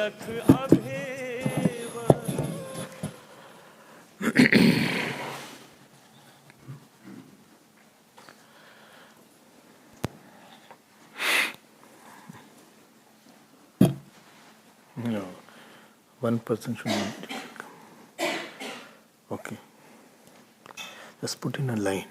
अलख अभेव। No, one person should not. Okay, just put in a line.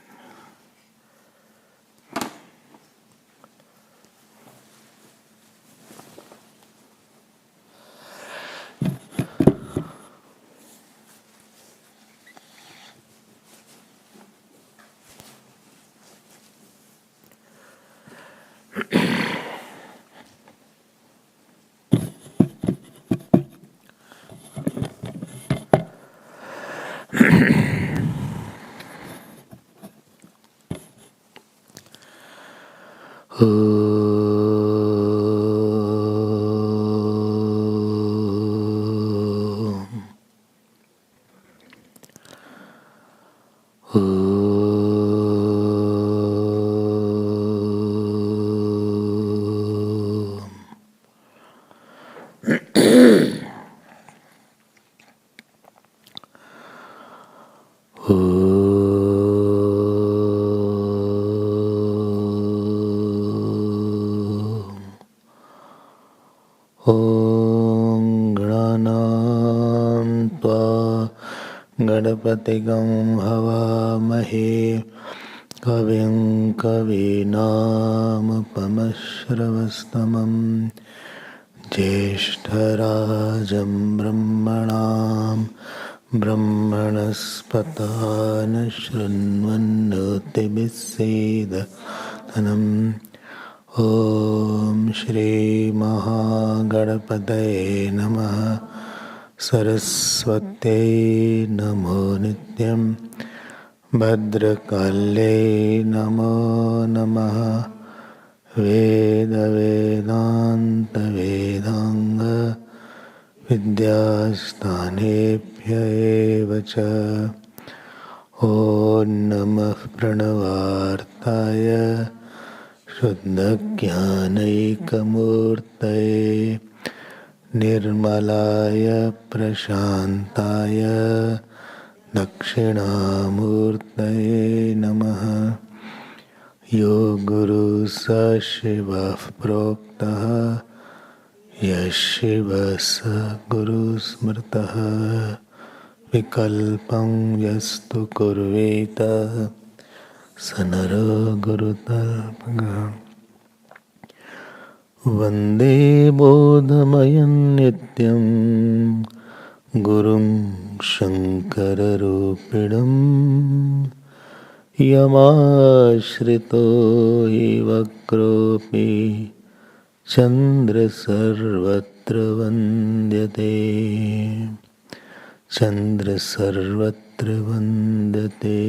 गणपतिगं हवामहे कविं कवीनामुपमश्रवस्तमं ज्येष्ठराजं ब्रह्मणां ब्रह्मणस्पतान शृण्वन्नोतिभिः सीदसादनम्। ॐ श्री महागणपतये नमः। सरस्वत्यै नमो नित्यं। भद्रकाल्यै नमो नमः। वेदान्त विद्यास्थानेभ्य एव च। ॐ नमः प्रणवार्ताय शुद्धज्ञानैकमूर्तये निर्मलाय प्रशान्ताय दक्षिणामूर्तये नमः। यो गुरु स शिवः प्रोक्तः यः शिवः स गुरुः स्मृतः। विकल्पं यस्तु कुर्वेत स नरो गुरुतल्पः। वन्दे बोधमयं नित्यं गुरुं शङ्कररूपिणं। यमाश्रितो हि वक्रोऽपि चन्द्रसर्वत्र वन्द्यते। चन्द्रसर्वत्र वन्दते।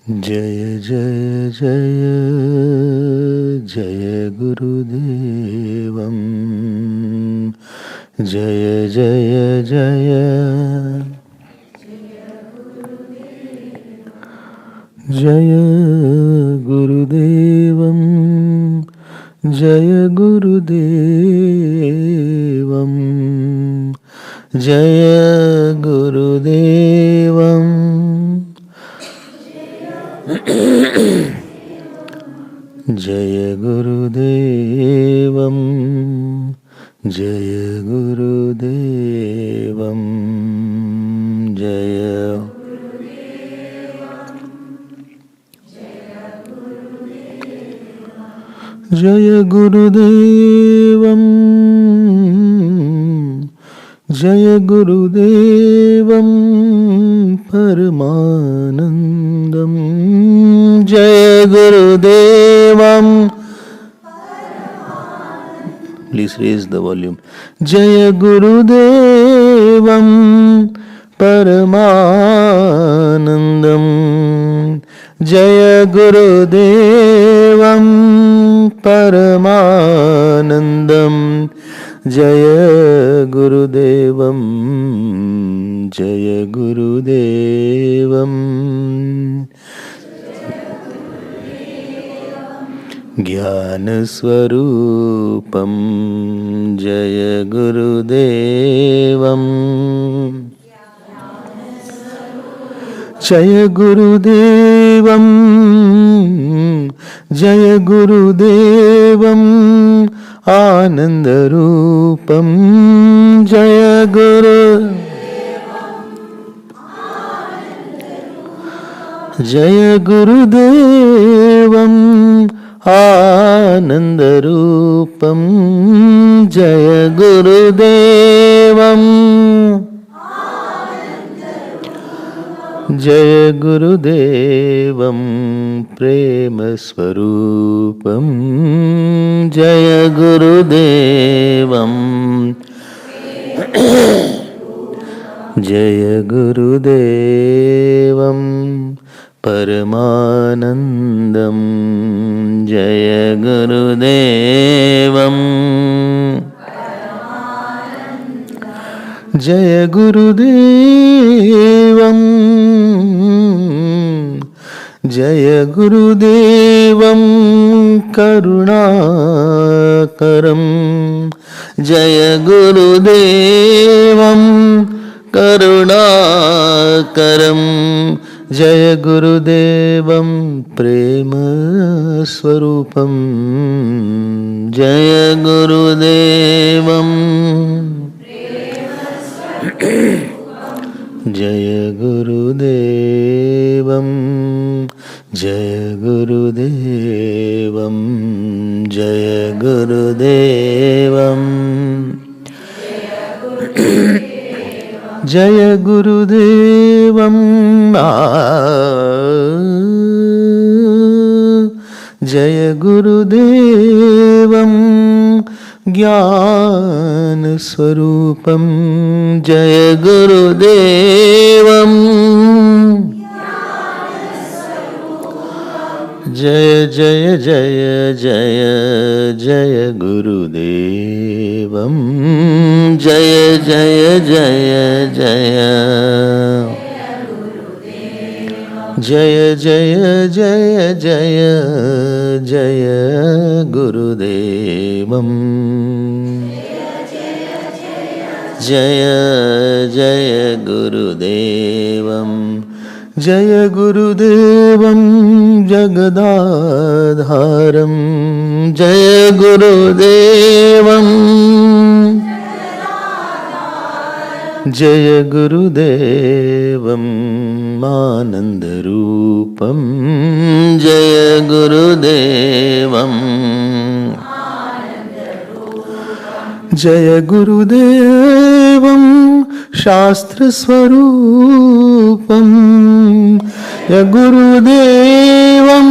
जय जय जय जय गुरुदेवं। जय जय जय जय गुरुदेवं। जय गुरुदेवं। जय गुरुदेवं। जय गुरुदेवं। जय गुरुदेवं। जय जय गुरुदेवं। जय गुरुदेवं परमानन्दं। जय गुरुदेवं। Please raise the volume. Jaya Gurudevam Paramanandam. Jaya Gurudevam Paramanandam. जय गुरुदेवं जय गुरुदेवं ज्ञानस्वरूपं जय गुरुदेवं जय गुरुदेवं जय गुरुदेवं आनन्दरूपं जय गुरु जय गुरुदेवं आनन्दरूपं जय गुरुदेवं जय गुरुदेवं प्रेमस्वरूपं जय गुरुदेवं जय गुरुदेवं परमानन्दं जय गुरुदेवं जय गुरुदेवं जय गुरुदेवं करुणाकरं जय गुरुदेवं करुणाकरं जय गुरुदेवं प्रेमस्वरूपं जय गुरुदेवं जय गुरुदेवं जय गुरुदेवं जय गुरुदेवं जय गुरुदेवं जय गुरुदेवं ज्ञानस्वरूपं जय गुरुदेवं जय जय जय जय जय गुरुदेवं जय जय जय जय जय जय जय जय जय गुरुदेवं जय जय गुरुदेवं जय गुरुदेवं जगदाधारं जय गुरुदेवं जय गुरुदेवं आनन्दरूपं जय गुरुदेवं जय गुरुदेवं शास्त्रस्वरूपं जय गुरुदेवं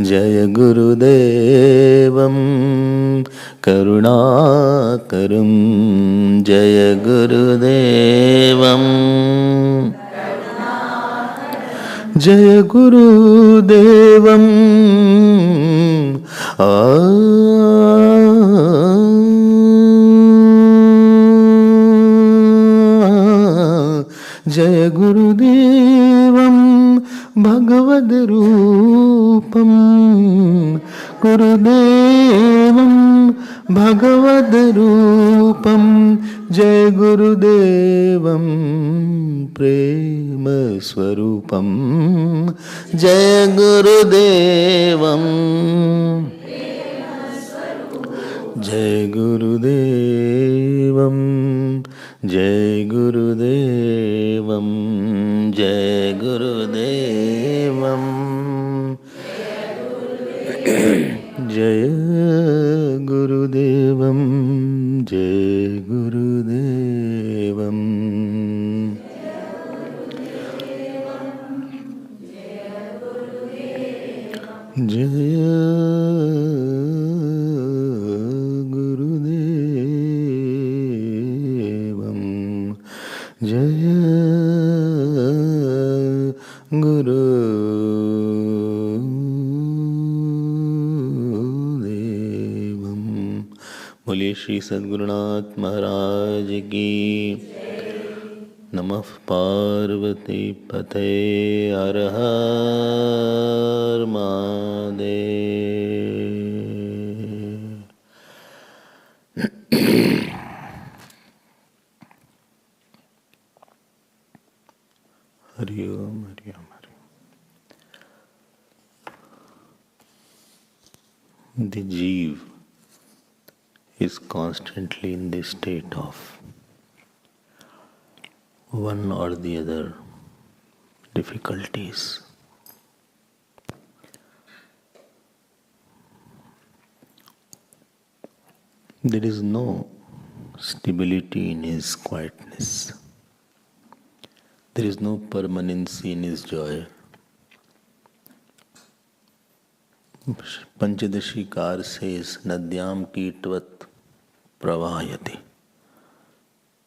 जय गुरुदेवं करुणाकरं जय गुरुदेवं जय गुरुदेवं जय गुरुदेवं भगवद्रूपं गुरुदेवं भगवद्रूपं जय गुरुदेवं प्रेमस्वरूपं जय गुरुदेवं जय गुरुदेवं जय गुरुदेवं जय गुरुदेवं जय गुरुदेवं जय गुरुदेवं जय गुरुदेवं जय बोलिए श्री सद्गुरुनाथ महाराज की। नमः पार्वती पते हर हर महादेव। हरि ओम हरि ओम हरि ओम। The जीव is constantly in the state of one or the other difficulties. There is no stability in his quietness. There is no permanency in his joy. Panchadashi Kar says, Nadyam Kitvat Pravahayati.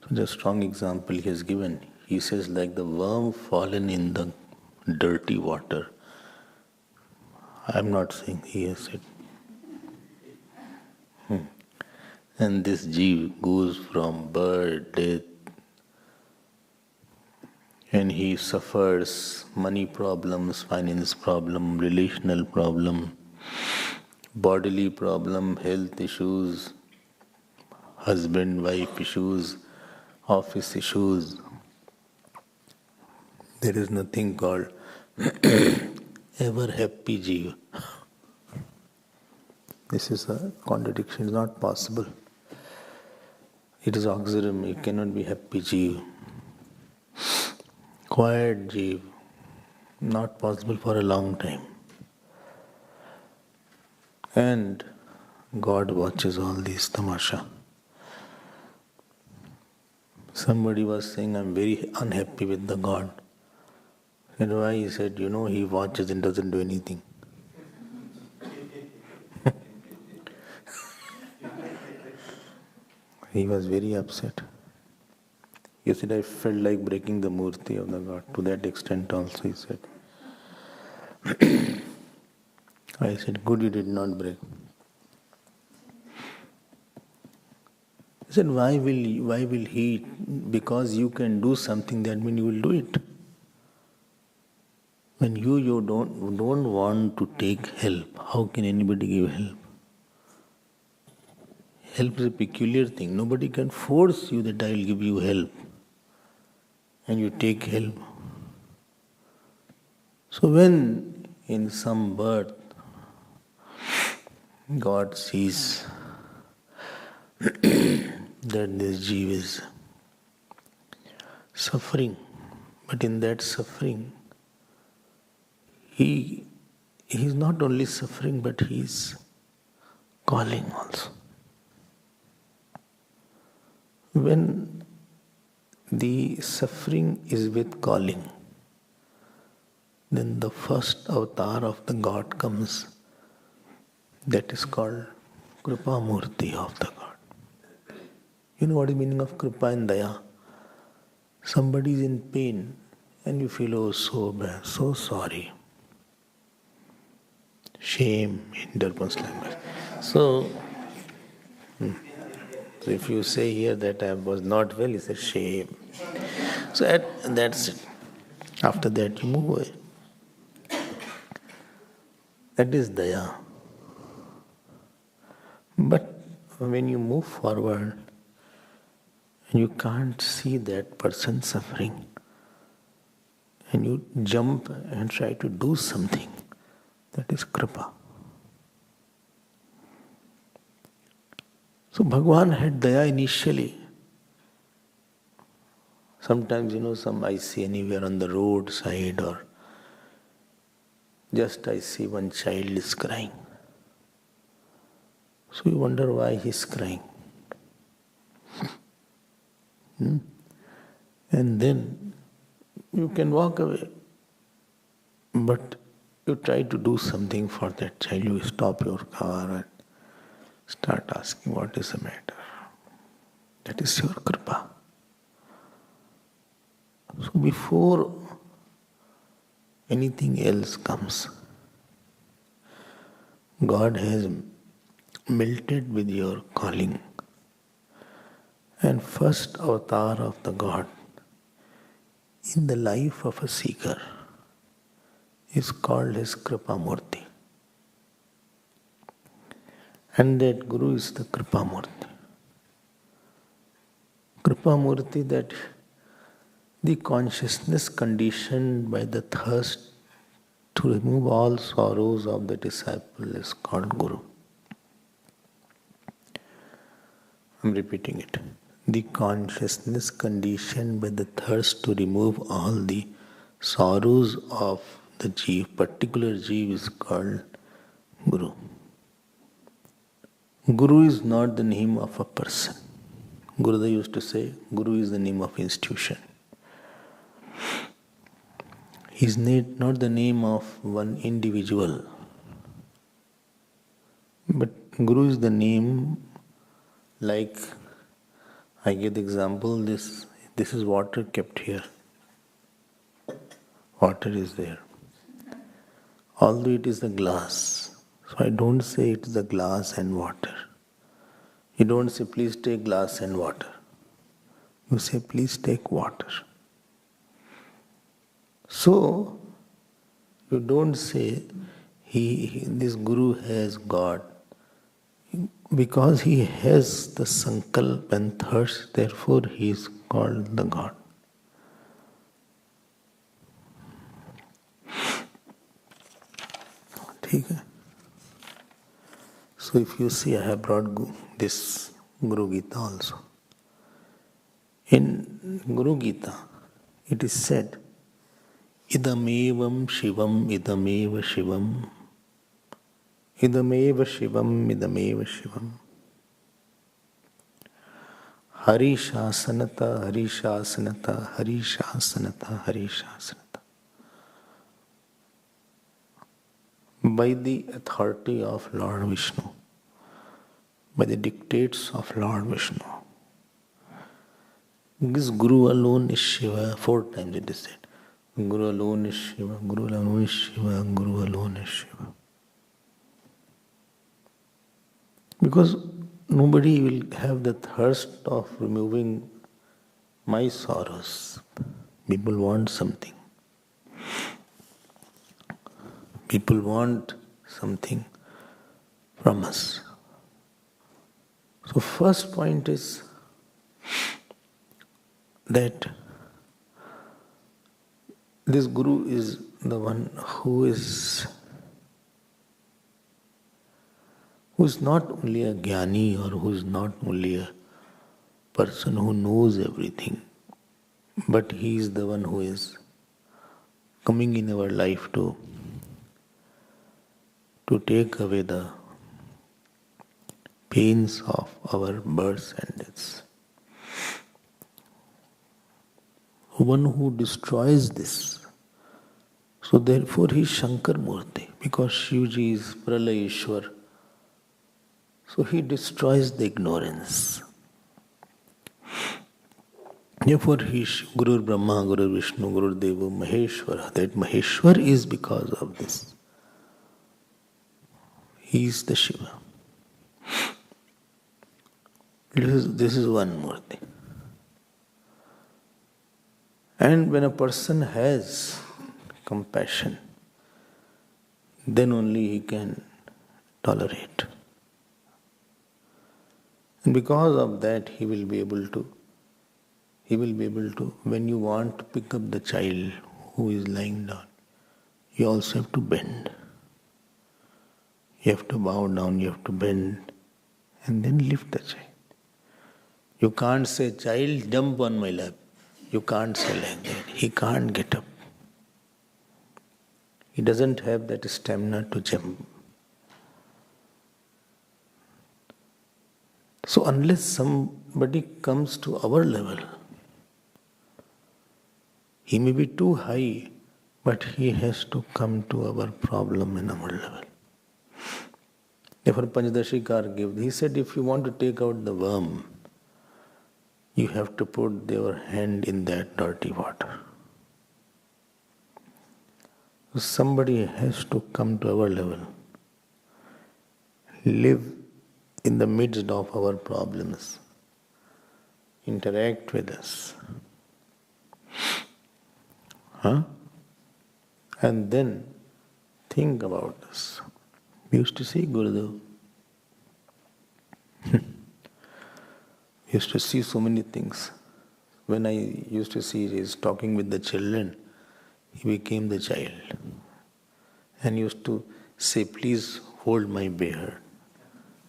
So just strong example he has given. He says, like the worm fallen in the dirty water. I am not saying he has said. And this jeev goes from birth, death, and he suffers money problems, finance problem, relational problem, bodily problem, health issues, husband-wife issues, office issues. There is nothing called ever happy jeev. This is a contradiction, it's not possible. It is oxymoron, you cannot be happy jeev. Quiet jeev, not possible for a long time. And God watches all these tamasha. Somebody was saying, I'm very unhappy with the God. And why? He said, he watches and doesn't do anything. He was very upset. He said, I felt like breaking the murti of the God. To that extent also, he said. I said, good, you did not break. He said, why will he? Because you can do something, that means you will do it. When you don't want to take help, how can anybody give help? Help is a peculiar thing. Nobody can force you that I will give you help. And you take help. So when in some birth God sees that this jeev is suffering, but in that suffering he is not only suffering, but he is calling also. When the suffering is with calling, then the first avatar of the God comes. That is called Kripa Murti of the God. You know what is the meaning of Kripa and Daya? Somebody is in pain and you feel, oh, so bad, so sorry. Shame in Durban's language. So if you say here that I was not well, it's a shame. So that's it. After that you move away. That is Daya. But when you move forward and you can't see that person suffering and you jump and try to do something, that is Kripa. So Bhagavan had Daya initially. Sometimes, some I see anywhere on the roadside or just I see one child is crying. So you wonder why he's crying. And then you can walk away. But you try to do something for that child. You stop your car and start asking what is the matter. That is your Kripa. So before anything else comes, God has melted with your calling And first avatar of the God in the life of a seeker is called his Kripamurti. And that Guru is the Kripamurti. Kripamurti, that the consciousness conditioned by the thirst to remove all sorrows of the disciple is called Guru. I'm repeating it. The consciousness conditioned by the thirst to remove all the sorrows of the Jeev, particular Jeev, is called Guru. Guru is not the name of a person. Gurudev used to say, Guru is the name of institution. He is not the name of one individual. But Guru is the name, like I give the example, this is water kept here. Water is there. Although it is the glass. So I don't say it is the glass and water. You don't say, please take glass and water. You say, please take water. So, you don't say, this Guru has God. Because he has the sankalp and thirst, therefore he is called the God. Okay? So if you see, I have brought this Guru Gita also. In Guru Gita, it is said, Idamevam Shivam, Idameva Shivam, Idameva Shivam, Idameva Shivam. Hari Shasanata, Hari Shasanata, Hari Shasanata, Hari Shasanata. By the authority of Lord Vishnu, by the dictates of Lord Vishnu. This Guru alone is Shiva. 4 times it is said. Guru alone is Shiva, Guru alone is Shiva, Guru alone is Shiva. Because nobody will have the thirst of removing my sorrows. People want something. People want something from us. So first point is that this Guru is the one who is not only a Jnani, or who is not only a person who knows everything, but he is the one who is coming in our life to take away the pains of our births and deaths. One who destroys this. So therefore he is Shankar Murti, because Shivji is Pralaya Ishwar. So he destroys the ignorance. Therefore he is Guru Brahma, Guru Vishnu, Guru Deva, Maheshwara. That Maheshwar is because of this. He is the Shiva. This is one Murti. And when a person has compassion, then only he can tolerate. And because of that, he will be able to, when you want to pick up the child who is lying down, you also have to bend. You have to bow down, you have to bend, and then lift the child. You can't say, child, jump on my lap. You can't say like that. He can't get up. He doesn't have that stamina to jump. So unless somebody comes to our level, he may be too high, but he has to come to our problem in our level. Therefore Panchadashikar gave, he said, if you want to take out the worm, you have to put your hand in that dirty water. Somebody has to come to our level, live in the midst of our problems, interact with us. Huh? And then think about this. We used to see Gurudev. We used to see so many things. When I used to see his talking with the children, he became the child and used to say, "Please hold my beard."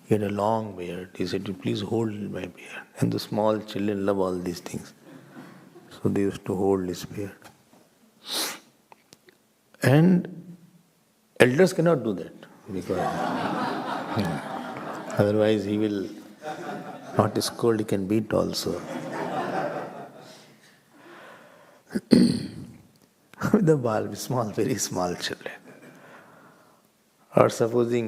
He had a long beard. He said, "Please hold my beard." And the small children love all these things. So they used to hold his beard. And elders cannot do that because otherwise he will not scold, he can beat also. With the ball, small, very small children. Or supposing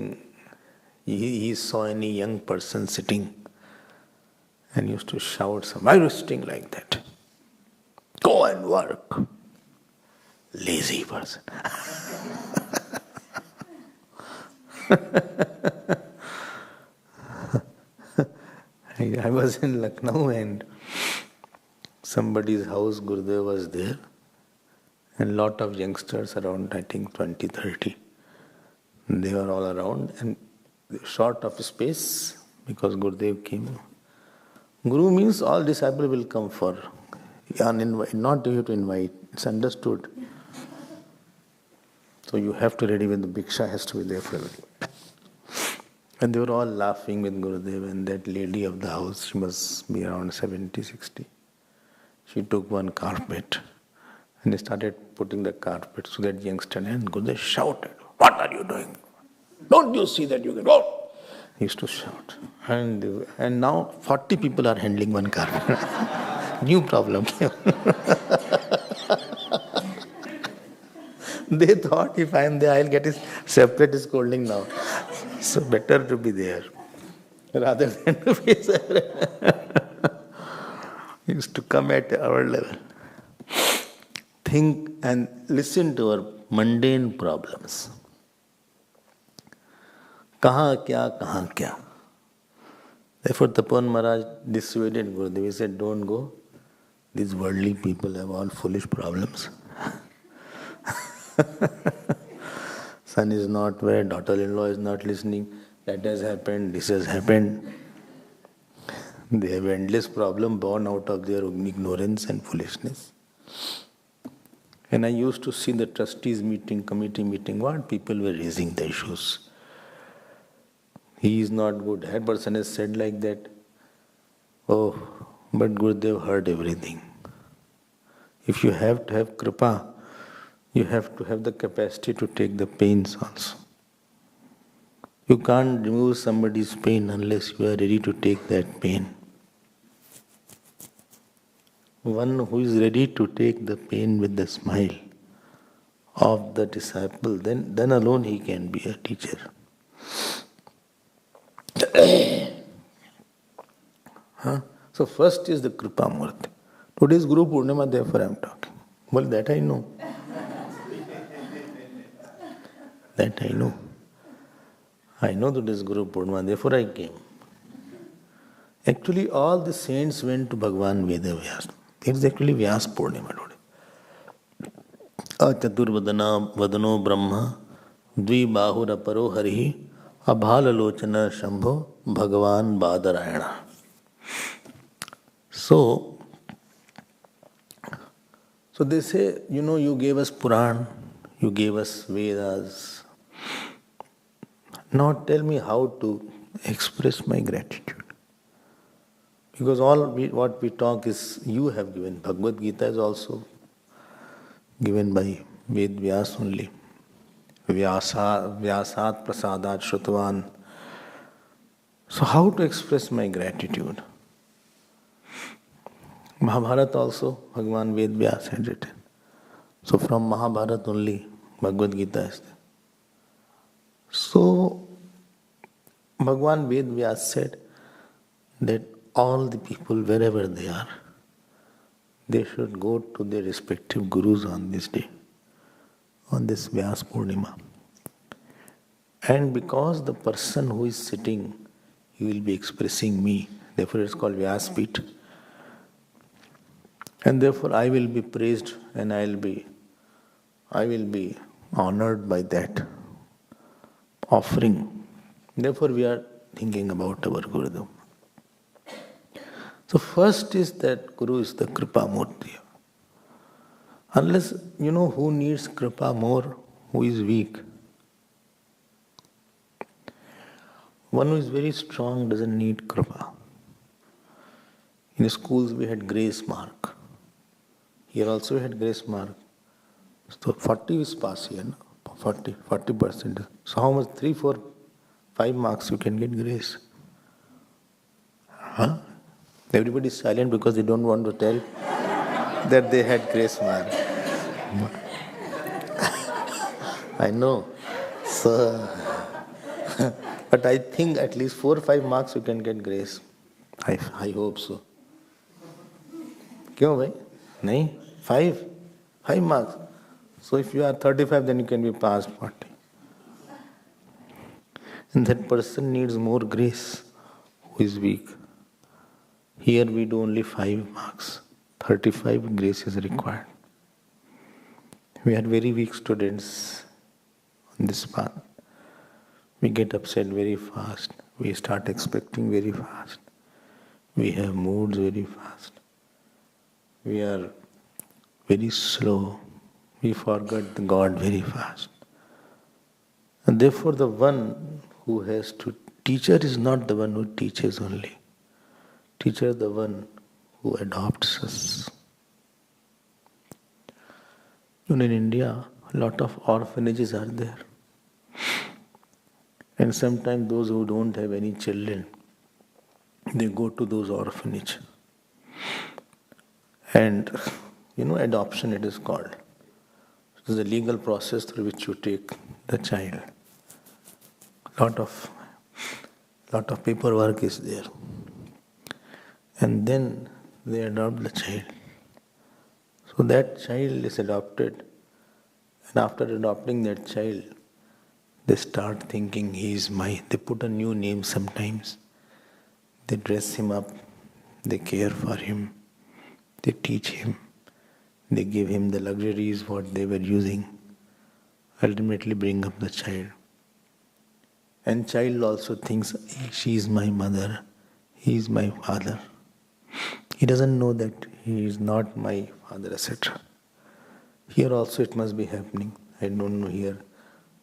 he saw any young person sitting and used to shout, "Why are you sitting like that? Go and work. Lazy person." I was in Lucknow and somebody's house, Gurudev was there, and lot of youngsters around, I think 20, 30. They were all around and short of space because Gurudev came. Guru means all disciples will come for, not you have to invite, it's understood. So you have to ready with the bhiksha has to be there for everyone. And they were all laughing with Gurudev, and that lady of the house, she must be around 70, 60. She took one carpet and they started putting the carpet so that youngster, and Gurudev shouted, "What are you doing? Don't you see that you can go?" He used to shout. And now 40 people are handling one carpet. New problem came. They thought if I am there, I'll get a separate scolding now. So better to be there rather than to be separate. He used to come at our level. Think and listen to our mundane problems. Kaha kya? Therefore, Tapan Maharaj dissuaded Gurudev. He said, "Don't go. These worldly people have all foolish problems." Son is not well, daughter-in-law is not listening, that has happened, this has happened. They have endless problem born out of their ignorance and foolishness. And I used to see the trustees meeting, committee meeting, what people were raising the issues. He is not good. That person has said like that. Oh, but Gurudev heard everything. If you have to have kripa, you have to have the capacity to take the pains also. You can't remove somebody's pain unless you are ready to take that pain. One who is ready to take the pain with the smile of the disciple, then alone he can be a teacher. So first is the Kripa Murti. Today is Guru Purnima, therefore I am talking. Well, that I know. That I know. I know that is Guru Purnima, therefore I came. Actually, all the saints went to Bhagavan Veda Vyas. It is actually Vyas Purnima today. Achaturvadana vadano brahma dvibahura paro harihi abhalalochana shambho Bhagavan Badarayana. So they say, you gave us Puran, you gave us Vedas. Now tell me how to express my gratitude. Because what we talk is you have given. Bhagavad Gita is also given by Ved Vyas only. Vyasat prasadat shrutvan. So how to express my gratitude? Mahabharata also, Bhagavan Ved Vyas had written. So from Mahabharata only, Bhagavad Gita is there. So Bhagavan Ved Vyas said that all the people, wherever they are, they should go to their respective gurus on this day, on this Vyas Purnima. And because the person who is sitting, he will be expressing me, therefore it's called Vyas Pit. And therefore I will be praised and I will be honored by that offering. Therefore we are thinking about our Gurudev. So first is that Guru is the Kripa Murti. Unless you know who needs Kripa more, who is weak. One who is very strong doesn't need Kripa. In schools we had grace mark. Here also we had grace mark. So 40 is pass here, no? 40%. So how much? 3, 4, 5 marks you can get grace. Huh? Everybody is silent because they don't want to tell that they had grace mark. I know. So, but I think at least 4 or 5 marks you can get grace. I hope so. क्यों भाई? नहीं? 5 marks. So if you are 35, then you can be passed 40. And that person needs more grace who is weak. Here we do only 5 marks. 35 grace is required. We are very weak students on this path. We get upset very fast. We start expecting very fast. We have moods very fast. We are very slow. We forget the God very fast. And therefore the one who has to, teacher is not the one who teaches only. Teacher is the one who adopts us. In India, a lot of orphanages are there. And sometimes those who don't have any children, they go to those orphanages. And adoption it is called. It is a legal process through which you take the child. Lot of paperwork is there. And then they adopt the child. So that child is adopted. And after adopting that child, they start thinking they put a new name sometimes. They dress him up, they care for him, they teach him, they give him the luxuries what they were using, ultimately bring up the child. And child also thinks, she is my mother, he is my father. He doesn't know that he is not my father, etc. Here also it must be happening. I don't know here,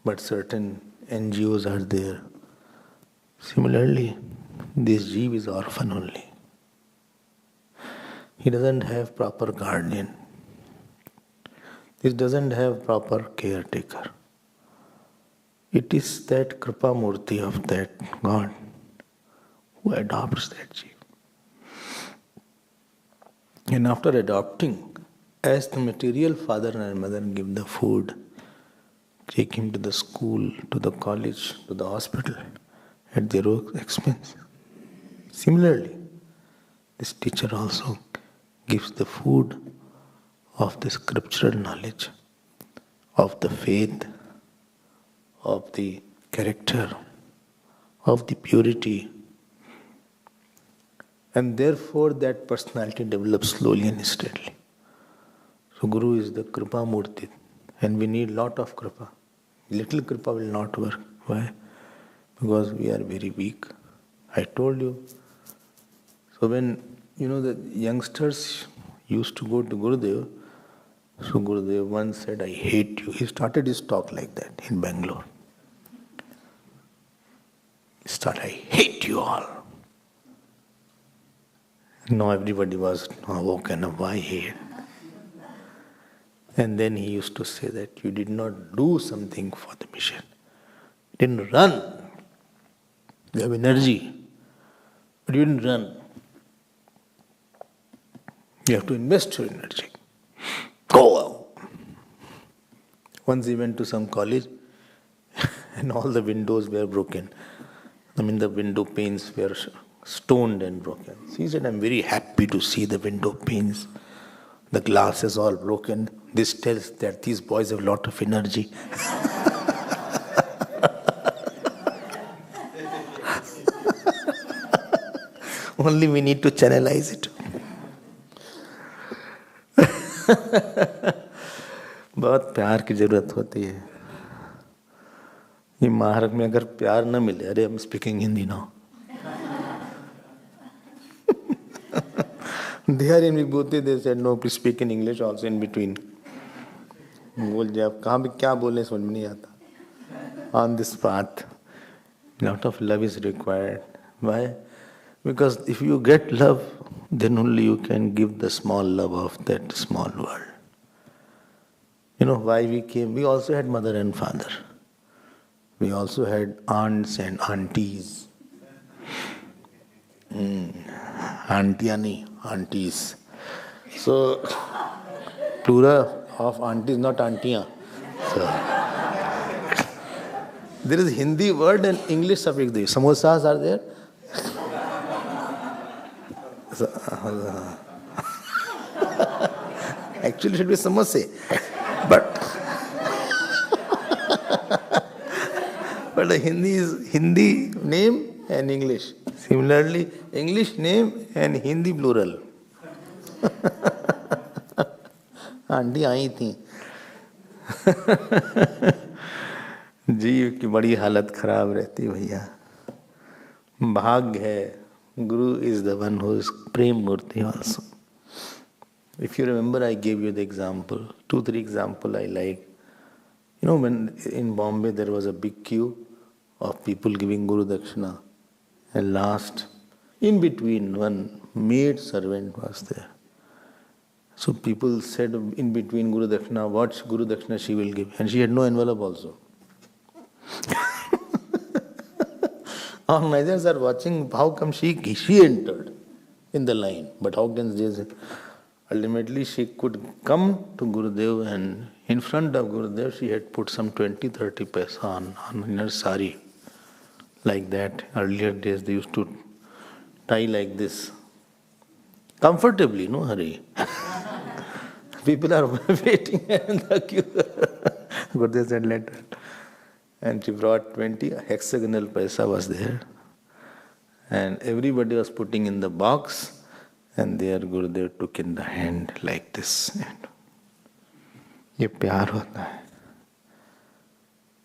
but certain NGOs are there. Similarly, this Jeev is orphan only. He doesn't have proper guardian. He doesn't have proper caretaker. It is that Kripa Murti of that God who adopts that Jeev. And after adopting, as the material father and mother give the food, take him to the school, to the college, to the hospital at their own expense. Similarly, this teacher also gives the food of the scriptural knowledge, of the faith, of the character, of the purity. And therefore that personality develops slowly and steadily. So Guru is the Kripa Murti, and we need lot of Kripa. Little Kripa will not work. Why? Because we are very weak. I told you. So when the youngsters used to go to Gurudev, so Gurudev once said, I hate you. He started his talk like that in Bangalore. He started, I hate you all. Now everybody was awoken of why hate. And then he used to say that you did not do something for the mission. You didn't run. You have energy, but you didn't run. You have to invest your energy. Go out. Once he went to some college and all the windows were broken. The window panes were stoned and broken. So he said, I'm very happy to see the window panes. The glass is all broken. This tells that these boys have a lot of energy. Only we need to channelize it. बहुत प्यार की जरूरत होती है। ये महाराज में अगर प्यार न मिले, अरे हम speaking Hindi now, they are in Vibhuti, they said no, please speak in English also in between. बोल जाए आप कहाँ भी क्या बोले समझ में नहीं आता। On this path, lot of love is required. Why? Because if you get love, then only you can give the small love of that small world. You know why we came? We also had mother and father. We also had aunts and aunties. Auntiya nahi, aunties. So, plural of aunties, not auntiya. So, there is Hindi word and English suffix there. Samosas are there. Actually, it should be samose. But the Hindi is Hindi name and English. Similarly, English name and Hindi plural. Aunty आई थी। जीव की बड़ी हालत खराब रहती भैया। भाग्य है, Guru is the one who is Prem Murti also. If you remember, I gave you the example, 2-3 example I like. You know, when in Bombay there was a big queue of people giving Guru Dakshina, and last, in between, one maid servant was there. So people said in between Guru Dakshina, what Guru Dakshina she will give, and she had no envelope also. Organizers are watching how come she entered in the line, but how can they say? Ultimately, she could come to Gurudev, and in front of Gurudev, she had put some 20-30 paisa on in her sari. Like that. Earlier days, they used to tie like this. Comfortably, no hurry. People are waiting in the queue. Gurudev said later. And she brought 20 hexagonal paisa was there. And everybody was putting in the box. And there Gurudev took in the hand like this. ये प्यार होता है.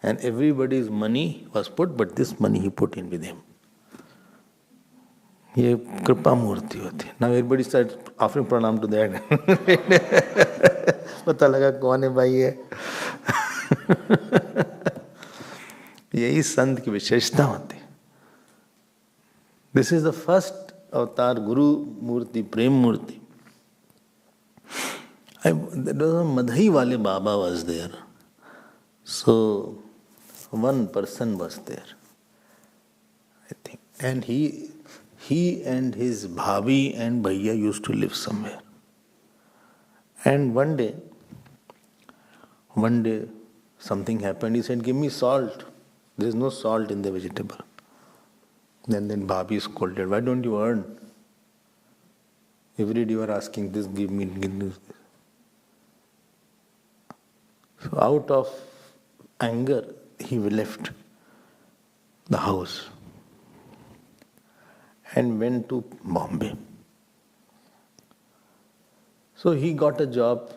And everybody's money was put, but this money he put in with him. ये कृपा मूर्ति होती है. Now everybody started offering pranam to that. पता लगा कौन है भाई ये. यही संत की विशेषता होती है. This is the first avatar, Guru Murti, Prem Murti. There was a Madhai Wale Baba was there. So, one person was there, I think. And he and his bhabi and bhaiya used to live somewhere. And one day, something happened. He said, give me salt. There is no salt in the vegetable. Then bhabi scolded, why don't you earn? Every day you are asking this, give me this. So out of anger, he left the house and went to Bombay. So he got a job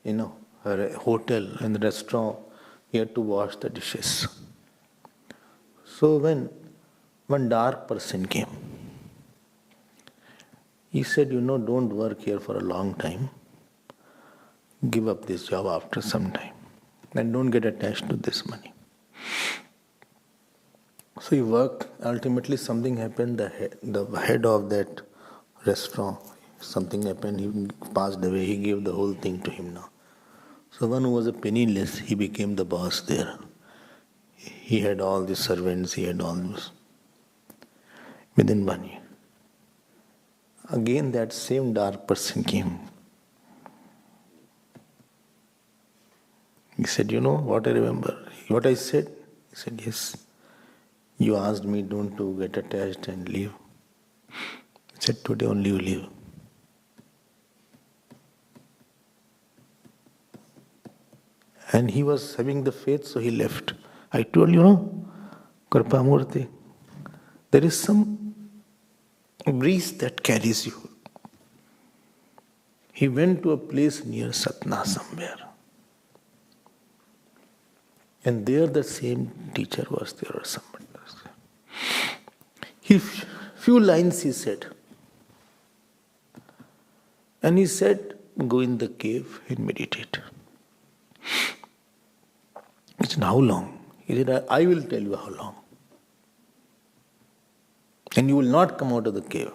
in a hotel and restaurant. He had to wash the dishes. So when one dark person came, he said, don't work here for a long time. Give up this job after some time. And don't get attached to this money. So he worked. Ultimately something happened. The head of that restaurant, something happened. He passed away. He gave the whole thing to him now. So one who was a penniless, he became the boss there. He had all the servants. He had all this. Within 1 year. Again that same dark person came. He said, what I remember? What I said? He said, yes. You asked me don't to get attached and leave. He said, today only you leave. And he was having the faith, so he left. I told Kripa Murti, there is some breeze that carries you. He went to a place near Satna somewhere. And there the same teacher was there or somebody was there. Few lines he said. And he said, go in the cave and meditate. I said, how long? He said, I will tell you how long. And you will not come out of the cave.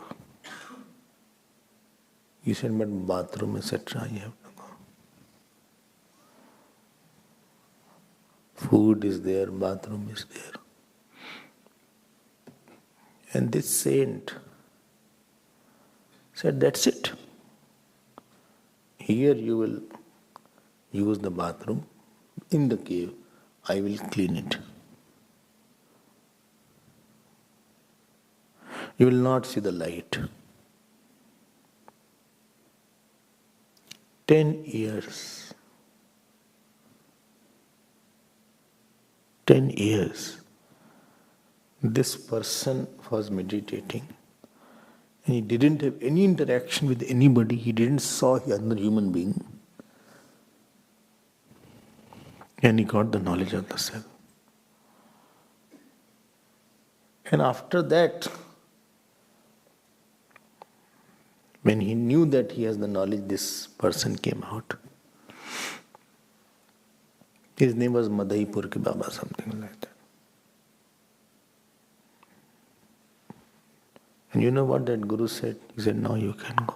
He said, but bathroom, etc., you have to go. Food is there, bathroom is there. And this saint said, that's it. Here you will use the bathroom. In the cave, I will clean it. You will not see the light. 10 years. 10 years. This person was meditating and he didn't have any interaction with anybody. He didn't saw another human being. And he got the knowledge of the self. And after that, when he knew that he has the knowledge, this person came out. His name was Madhaipur Ki Baba, something like that. And you know what that Guru said? He said, now you can go.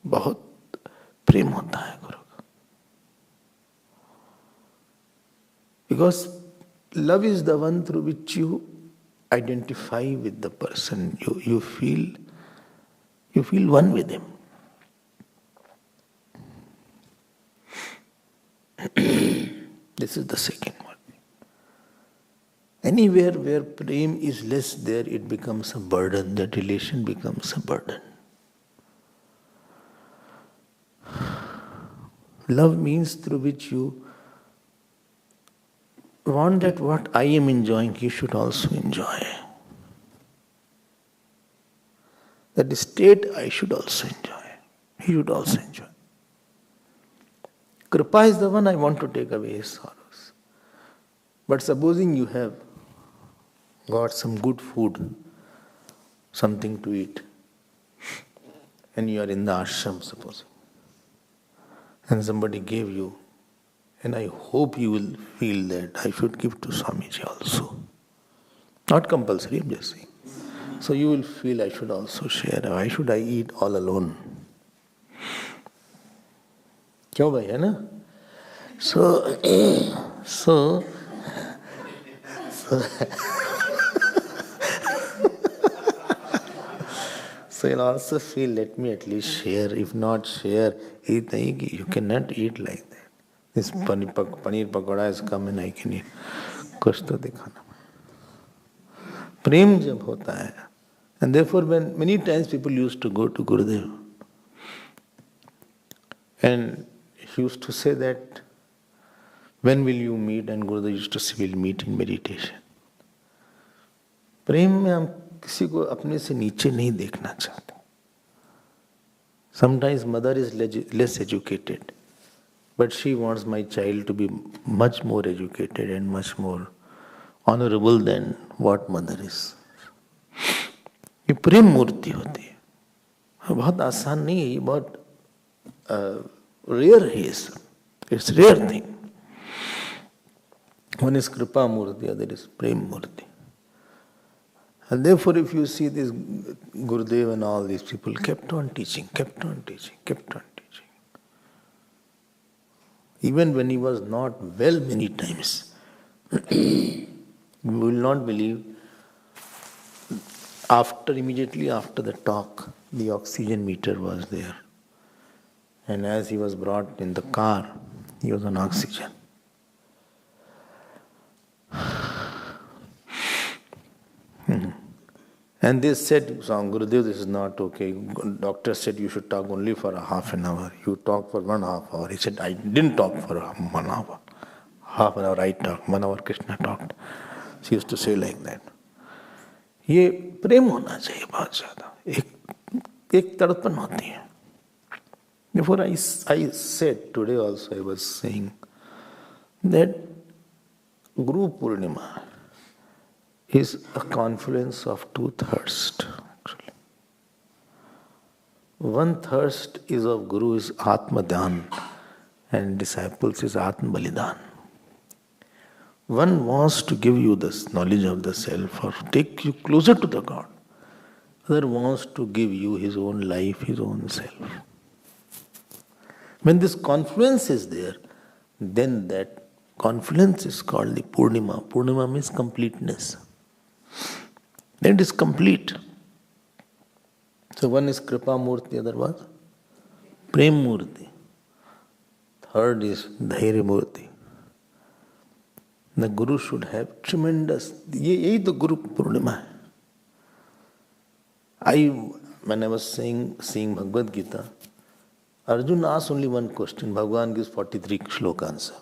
बहुत प्रेम होता है गुरु का. Because love is the one through which you identify with the person. You feel one with him. This is the second one. Anywhere where prem is less, there it becomes a burden. That relation becomes a burden. Love means through which you want that what I am enjoying, he should also enjoy. That state I should also enjoy. He should also enjoy. Kripa is the one I want to take away his sorrows. But supposing you have got some good food, something to eat, and you are in the ashram, suppose, and somebody gave you, and I hope you will feel that I should give to Swamiji also. Not compulsory, I'm just saying. So you will feel I should also share. Why should I eat all alone? क्यों भाई, है ना? So you'll also feel, let me at least share. If not share, eat nahi, you cannot eat like that. This paneer pakoda has come and I can eat. कुछ तो दिखाना. प्रेम जब होता है, and therefore when many times people used to go to Gurudev, and he used to say that, when will you meet? And Gurudev used to say, we'll meet in meditation. प्रेम में हम किसी को अपने से नीचे नहीं देखना चाहते. Sometimes mother is less educated, but she wants my child to be much more educated and much more honorable than what mother is. ये प्रेम मूर्ति होती है. बहुत आसान नहीं है, ये बहुत rare is. It's rare thing. One is Kripa Murti, other is Prem Murti. And therefore, if you see this Gurudev and all these people kept on teaching. Even when he was not well many times. You will not believe, immediately after the talk, the oxygen meter was there. And as he was brought in the car, he was on oxygen. And they said, Gurudev, this is not okay. Doctor said you should talk only for a half an hour. You talk for 1.5 hours. He said, I didn't talk for 1 hour. Half an hour I talked, 1 hour Krishna talked. She used to say like that. ये प्रेम होना चाहिए बहुत ज़्यादा. एक एक तड़पन होती है. Therefore, I said today also, I was saying that Guru Purnima is a confluence of two thirsts, actually. One thirst is of Guru is Atma Dhyan and disciples is Atma Balidan. One wants to give you this knowledge of the self or take you closer to the God. Other wants to give you his own life, his own self. When this confluence is there, then that confluence is called the Purnima. Purnima means completeness. Then it is complete. So one is Kripa Murti, other was Prem Murti. Third is Dhairya Murti. The Guru should have tremendous. यही तो Guru Purnima है. When I was seeing Bhagavad Gita, Arjuna asked only one question. Bhagavan gives 43 shloka answer.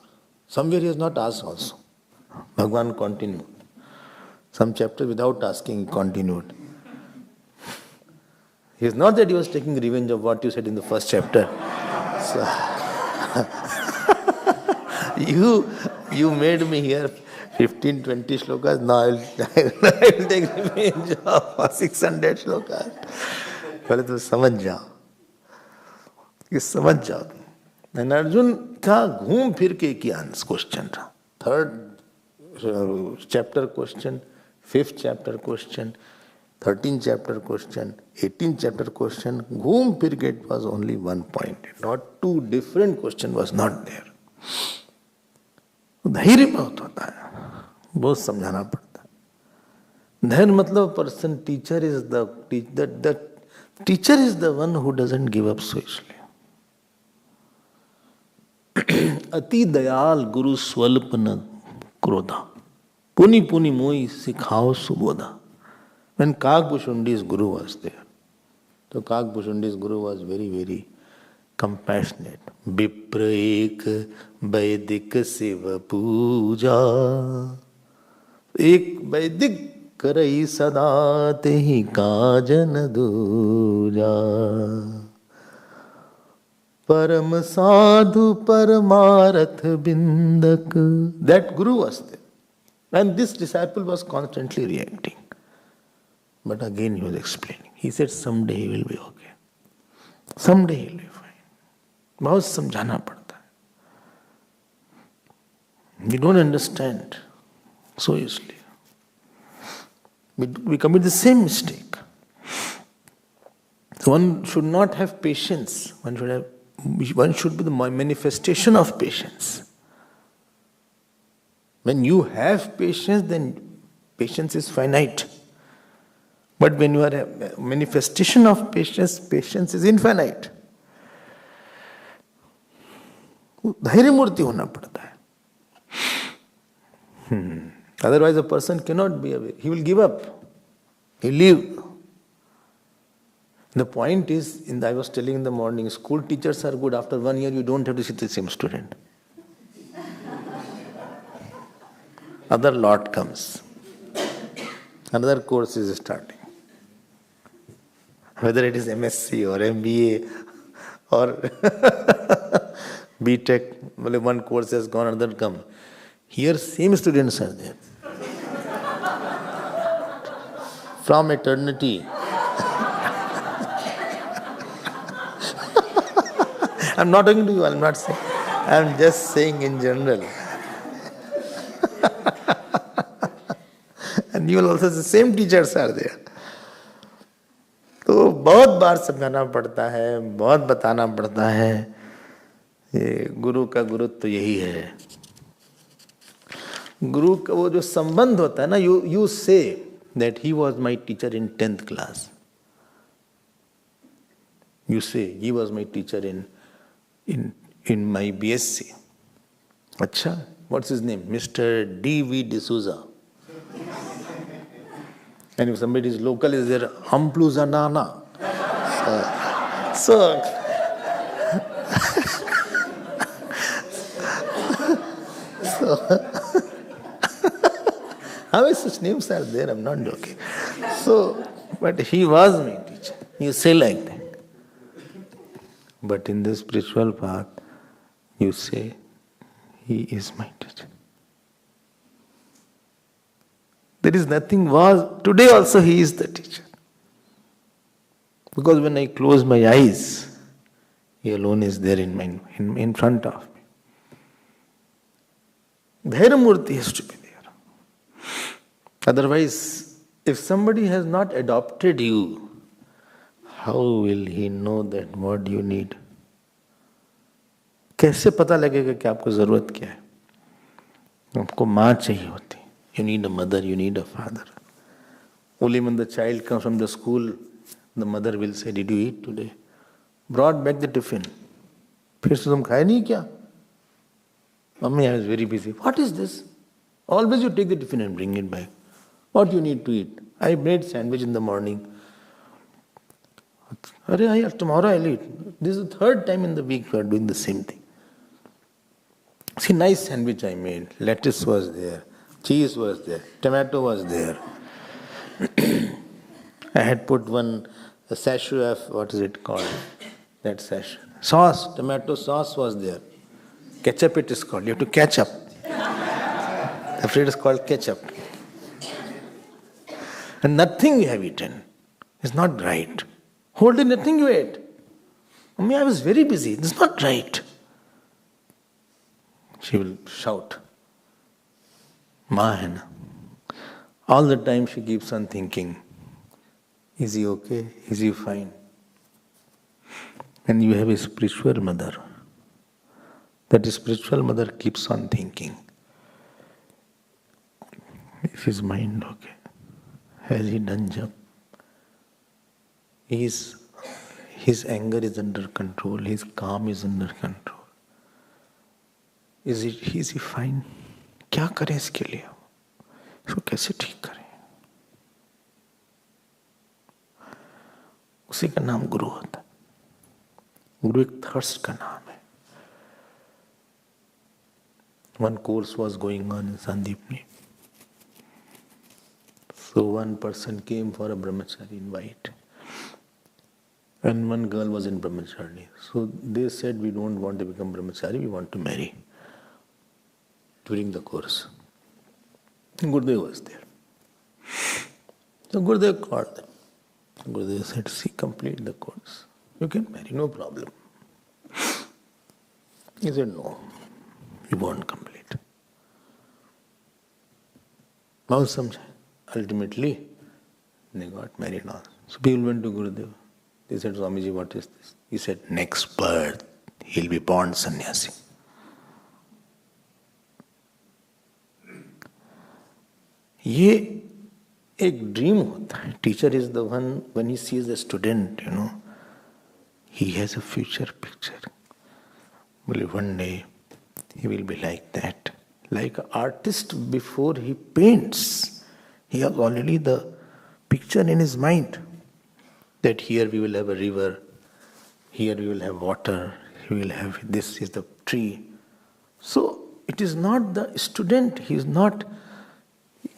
Somewhere he has not asked also. Bhagavan continued. Some chapter without asking, he continued. It is not that he was taking revenge of what you said in the first chapter. So, you made me hear 15, 20 shlokas. Now I will take revenge of 600 shlokas. पहले तो समझ जाओ. ये समझ जाओ. And Arjun का घूम फिर के एक ही क्वेश्चन था. Third chapter question, 5th chapter question, 13th chapter question, 18th chapter question, घूम फिर के it was only one point. Not two different question was not there. धैर्य बहुत होता है, बहुत समझाना पड़ता है. धैर्य मतलब person teacher is the teacher is the one who doesn't give up so easily. अति दयाल गुरु स्वल्प न क्रोधा, पुनि पुनि मोई सिखाओ Subodha. When Kakbhushundi's guru was there, so Kakbhushundi's guru was very, very compassionate. विप्र एक वैदिक शिव पूजा, एक वैदिक करई सदा तेहि काजन दूजा. परम साधु परमारथ बिंदक. That guru was there. And this disciple was constantly reacting. But again he was explaining. He said someday he will be okay. Someday he will be fine. बहुत समझाना पड़ता है. We don't understand so easily. We commit the same mistake. So one should not have patience. One should be the manifestation of patience. When you have patience, then patience is finite. But when you are a manifestation of patience, patience is infinite. धैर्य मूर्ति होना पड़ता है. Otherwise a person cannot be aware. He will give up. He will leave. The point is, I was telling in the morning, school teachers are good. After 1 year, you don't have to sit the same student. Other lot comes. Another course is starting. Whether it is MSc or MBA or BTech, well, one course has gone, another come. Here, same students are there. From eternity. I'm not talking to you, I'm not saying. I'm just saying in general. And you will also see the same teachers are there. तो बहुत बार समझाना पड़ता है, बहुत बताना पड़ता है. ये गुरु का गुरुत्व तो यही है. गुरु का वो जो संबंध होता है ना, you say that he was my teacher in 10th class. You say he was my teacher in my BSc. Acha, what's his name? Mr. D.V. D'Souza. And if somebody is local, is there Ampluzanana? So how many such names are there? I'm not joking. So, but he was my teacher. You say like that. But in the spiritual path, you say, He is my teacher. There is nothing was. Today also He is the teacher. Because when I close my eyes, He alone is there in front of me. Dhairamurti has to be there. Otherwise, if somebody has not adopted you, how will he know that what you need? कैसे पता लगेगा कि आपको जरूरत क्या है? आपको माँ चाहिए होती. You need a mother, you need a father. Only when the child comes from the school, the mother will say, "Did you eat today? Brought back the tiffin." फिर से तुम खाए नहीं क्या? Mummy, I was very busy. What is this? Always you take the tiffin and bring it back. What you need to eat? I made sandwich in the morning. Tomorrow I'll eat. This is the third time in the week we are doing the same thing. See, nice sandwich I made. Lettuce was there. Cheese was there. Tomato was there. I had put a sachet of, what is it called? That sachet. Sauce, tomato sauce was there. Ketchup it is called. You have to catch up. The food is called ketchup. And nothing you have eaten. It's not right. Whole day nothing you ate. Mummy, I was very busy. This is not right. She will shout. Ma hai na. All the time she keeps on thinking, is he okay? Is he fine? And you have a spiritual mother. That spiritual mother keeps on thinking, is his mind okay? Has he done job? His anger is under control, his calm is under control. Is he fine? क्या करें इसके लिए? इसको कैसे ठीक करें? उसी का नाम गुरु होता है. गुरु एक थर्स्ट का नाम है. One course was going on in Sandipni. So one person came for a brahmachari in white. And one girl was in brahmachari. So they said, we don't want to become brahmachari, we want to marry. During the course. Gurudev was there. So Gurudev called them. Gurudev said, see, complete the course. You can marry, no problem. He said, no, you won't complete. Now samjha. Ultimately, they got married now. So people went to Gurudev. They said, Swamiji, what is this? He said, next birth, he'll be born sannyasi. ये एक dream होता है. Teacher is the one, when he sees a student, he has a future picture. Well, one day he will be like that. Like an artist before he paints, he has already the picture in his mind that here we will have a river, here we will have water, we will have this is the tree. So it is not the student, he is not.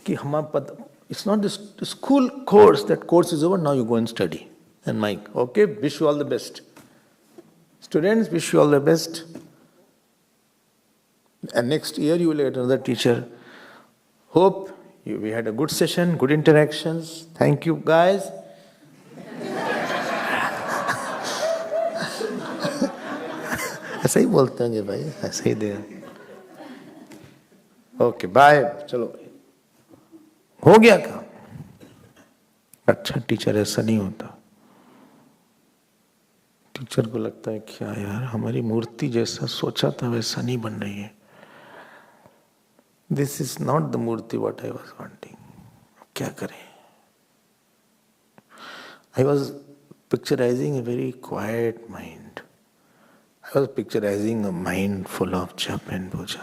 It's not the school course, that course is over, now you go and study. And Mike, okay, wish you all the best. Students, wish you all the best. And next year you will get another teacher. Hope we had a good session, good interactions. Thank you guys. ऐसा ही बोलते हैं भाई, ऐसा ही दे. Okay bye, चलो हो गया काम. अच्छा टीचर ऐसा नहीं होता. टीचर को लगता है क्या यार, हमारी मूर्ति जैसा सोचा था वैसा नहीं बन रही है. This is not the murti what I was wanting. क्या करें? I was picturising a very quiet mind. I was picturizing a mind full of japa and puja.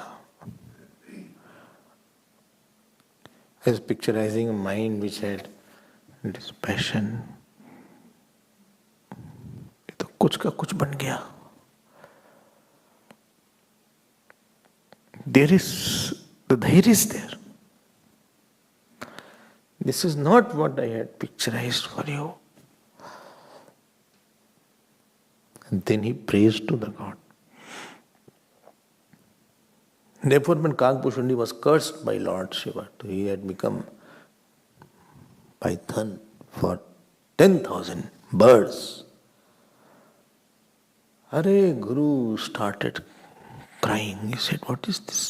I was picturizing a mind which had this passion. तो कुछ का कुछ बन गया. The dhairya is there. This is not what I had picturized for you. And then he prays to the God. Therefore, when Kakbhushundi was cursed by Lord Shiva, he had become python for 10,000 birds. Hare Guru started crying. He said, "What is this?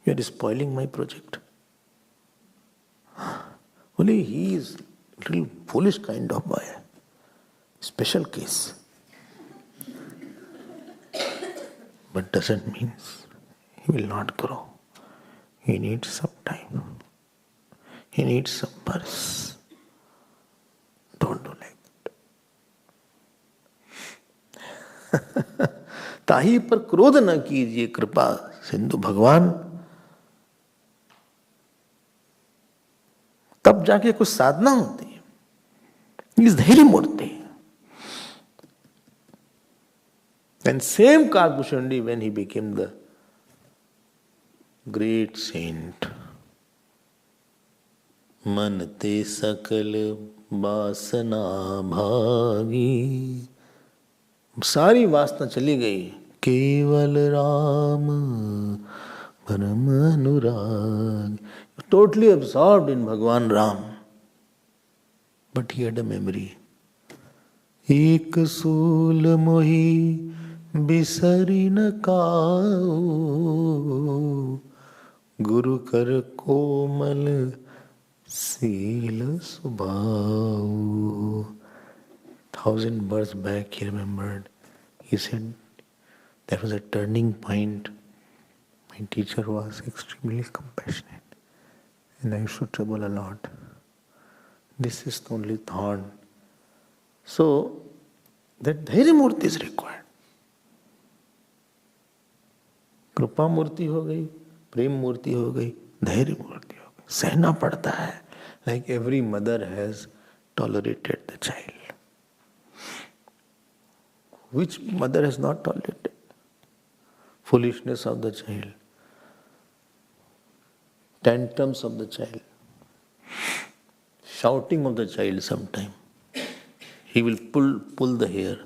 You are spoiling my project." Only he is a little foolish kind of boy. Special case. But doesn't mean he will not grow. He needs some time. He needs some birth. Don't do like that. ताही पर क्रोध न कीजिए कृपा सिंधु भगवान. तब जाके कुछ साधना होती है. इस धैर्य मूर्ति. And same Kakbhushundi, when he became the great saint, मन ते सकल वासना भागी, सारी वासना चली गई, केवल राम परम अनुराग. Totally absorbed in Bhagwan Ram. But he had a memory. एक सूल मोही बिसरी न काऊ, गुरु कर कोमल seal सुभाऊ. 1,000 births back, he remembered. He said, that was a turning point. My teacher was extremely compassionate, and I used to trouble a lot. This is the only thorn. So, that Dhairya Murti is required. कृपा मूर्ति हो गई, प्रेम मूर्ति हो गई, धैर्य मूर्ति हो गई. सहना पड़ता है. Like every mother has tolerated the child. Which mother has not tolerated? Foolishness of the child, tantrums of the child, shouting of the child sometime. He will pull the hair,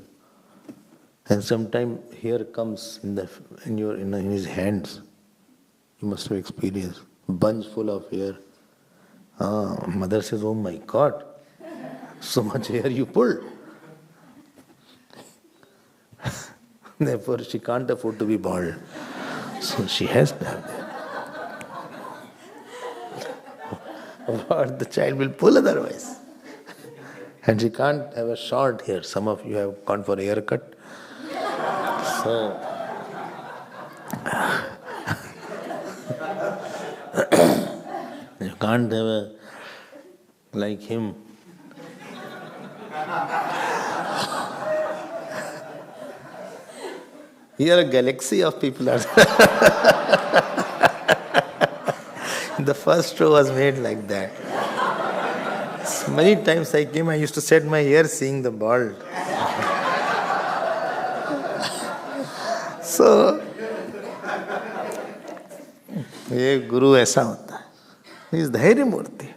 and sometime hair comes in his hands. You must have experienced bunch full of hair. Mother says, "Oh my God, so much hair you pulled." Therefore, she can't afford to be bald, so she has to have that. What the child will pull otherwise. And she can't have a short hair. Some of you have gone for a haircut. So, you can't have a, like him. Here a galaxy of people are the first row was made like that. So many times I came, I used to set my hair seeing the bald. So, ये गुरु ऐसा होता है. He is धैर्य मूर्ति.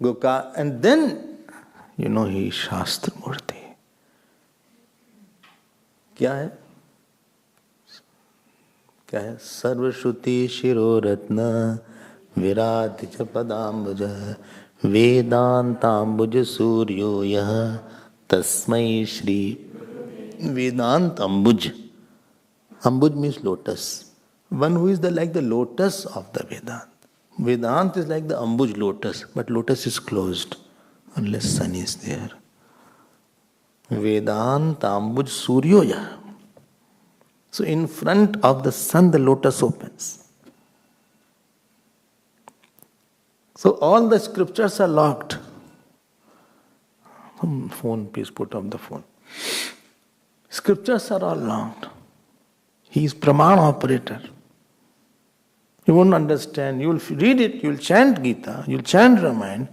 Goka, and then, he is शास्त्र मूर्ति. क्या है? क्या है? सर्वश्रुति शिरोरत्न विराट च पदाम्बुज वेदांताम्बुज सूर्यो यः तस्मै Shri Vedant Ambuj. Ambuj means lotus. One who is like the lotus of the Vedant. Vedant is like the Ambuj lotus, but lotus is closed unless sun is there. Vedant Ambuj Suryoya. So in front of the sun the lotus opens. So all the scriptures are locked. Phone, please put up the phone. Scriptures are all locked. He is Praman operator. You won't understand. You will read it, you will chant Gita, you will chant Ramayana,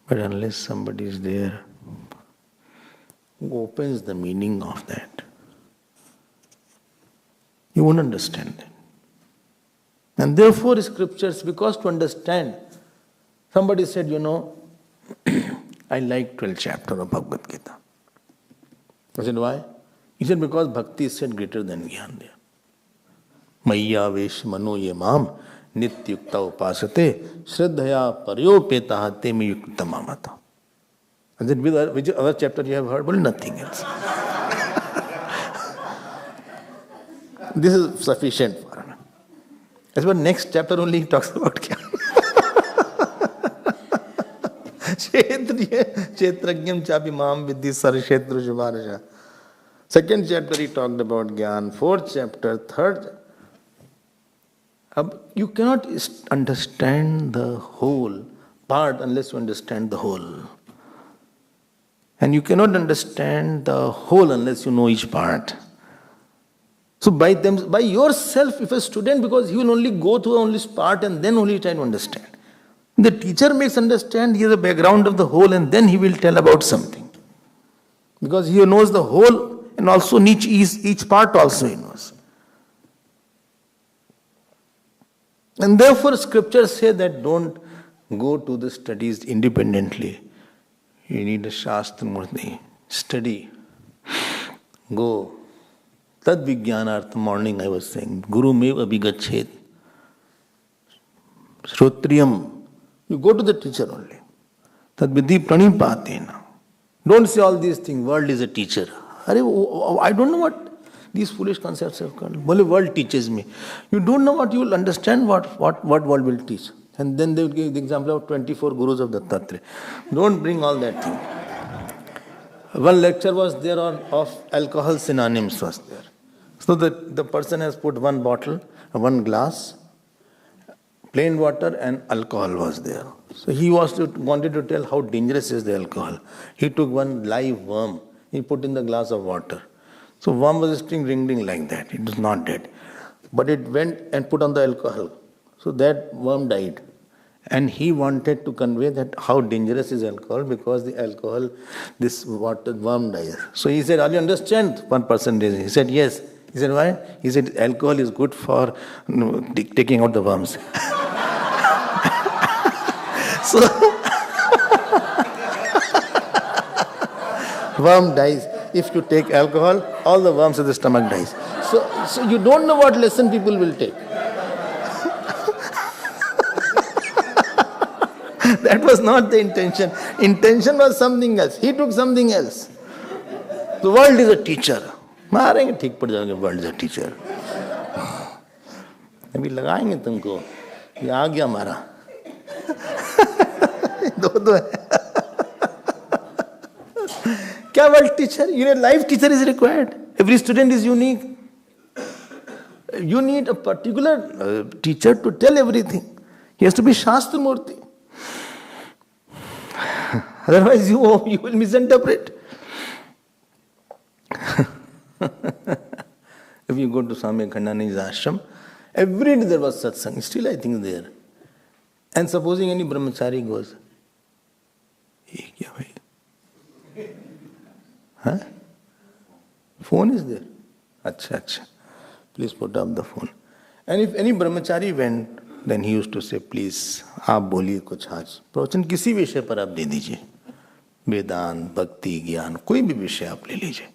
but unless somebody is there who opens the meaning of that, you won't understand that. And therefore scriptures, because to understand, somebody said, I like 12th chapter of Bhagavad Gita. I said, why? He said, because bhakti is said greater than Gyan there. Maya vesh mano ye mam nityukta upasate shraddhaya paryopeta te me yukta mamata. I said, which other chapter you have heard? Well, nothing else. This is sufficient for him. As well, next chapter only he talks about Gyan. Kshetrajnam chapi mam vidhi sarkshetru shubharasha. Second chapter he talked about Gyan. Fourth chapter, third. You cannot understand the whole part unless you understand the whole. And you cannot understand the whole unless you know each part. So by yourself, if a student, because he will only go through only part and then only try to understand. The teacher makes understand he has a background of the whole and then he will tell about something. Because he knows the whole and also each part also he knows. And therefore scriptures say that don't go to the studies independently. You need a Shastra Murti. Study. Go. Tad Vijnanartha, morning I was saying, Guru Meva Vigachet. Shrotriyam. You go to the teacher only. Tad Vidhi Pranipatena. Don't say all these things. World is a teacher. I don't know what these foolish concepts have called. Well, world teaches me. You don't know what you will understand what world will teach. And then they will give the example of 24 gurus of Dattatreya. Don't bring all that thing. One lecture was there of alcohol synonyms was there. So the person has put one bottle, one glass, plain water and alcohol was there. So he wanted to tell how dangerous is the alcohol. He took one live worm. He put in the glass of water. So worm was sitting ring like that. It was not dead. But it went and put on the alcohol. So that worm died. And he wanted to convey that how dangerous is alcohol because the alcohol, this water worm dies. So he said, "Are you understand?" One person raised. He said, "Yes." He said, "Why?" He said, "Alcohol is good for taking out the worms." So worm dies. If you take alcohol, all the worms of the stomach dies. So you don't know what lesson people will take. That was not the intention. Intention was something else. He took something else. The world is a teacher. मारेंगे ठीक पड़ जाओगे. World is a teacher. अभी लगाएंगे तुमको. ये आ गया हमारा. दो है. क्या world teacher? Life teacher is required. Every student is unique. You need a particular teacher to tell everything. He has to be Shastra Murti. Otherwise you will misinterpret. If you go to Swami Abhedananda's ashram, every day there was satsang. Still I think there. And supposing any brahmachari goes, "Ye kya bhai?" Huh? Phone is there. Acha. Please put up the phone. And if any brahmachari went, then he used to say, "Please, आप बोलिए कुछ आज प्रवचन किसी विषय पर आप दे दीजिए, वेदांत, भक्ति, ज्ञान, कोई भी विषय आप ले लीजिए,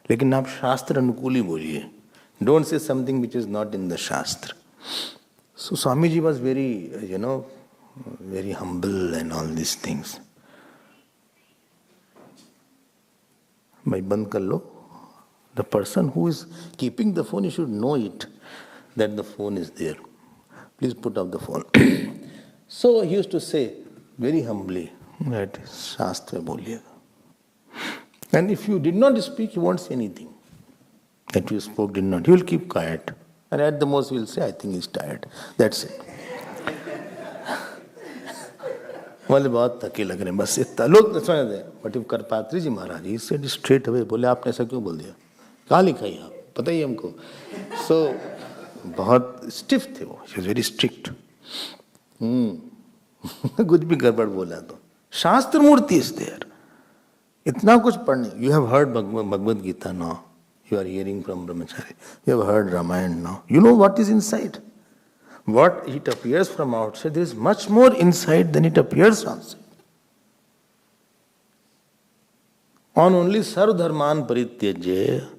लेकिन आप शास्त्र अनुकूल ही बोलिए. Don't say something which is not in the shastra." So Swamiji was very, very humble and all these things. भाई बंद कर लो. The person who is keeping the phone, you should know it, that the phone is there. Please put up the phone. So he used to say very humbly that Shastra boliyega. And if you did not speak, he won't say anything. That you spoke did not. He will keep quiet. And at the most he will say, "I think he's tired." That's it. बोले बहुत थके लग रहे हैं, बस इतना लोग समझ दे. But if Karpatri ji Maharaj, he said straight away, बोले आपने ऐसा क्यों बोल दिया? कहाँ लिखा है आप? पता ही हमको. So बहुत स्टिफ थे वो. He was very strict. कुछ भी गड़बड़ बोला तो. शास्त्र मूर्ति is there. इतना कुछ पढ़ने. You have heard Bhagavad Gita now. You are hearing from Brahmachari. You have heard Ramayana now. You know what is inside. What it appears from outside, there is much more inside than it appears outside. on only Sarv Dharman Parityajya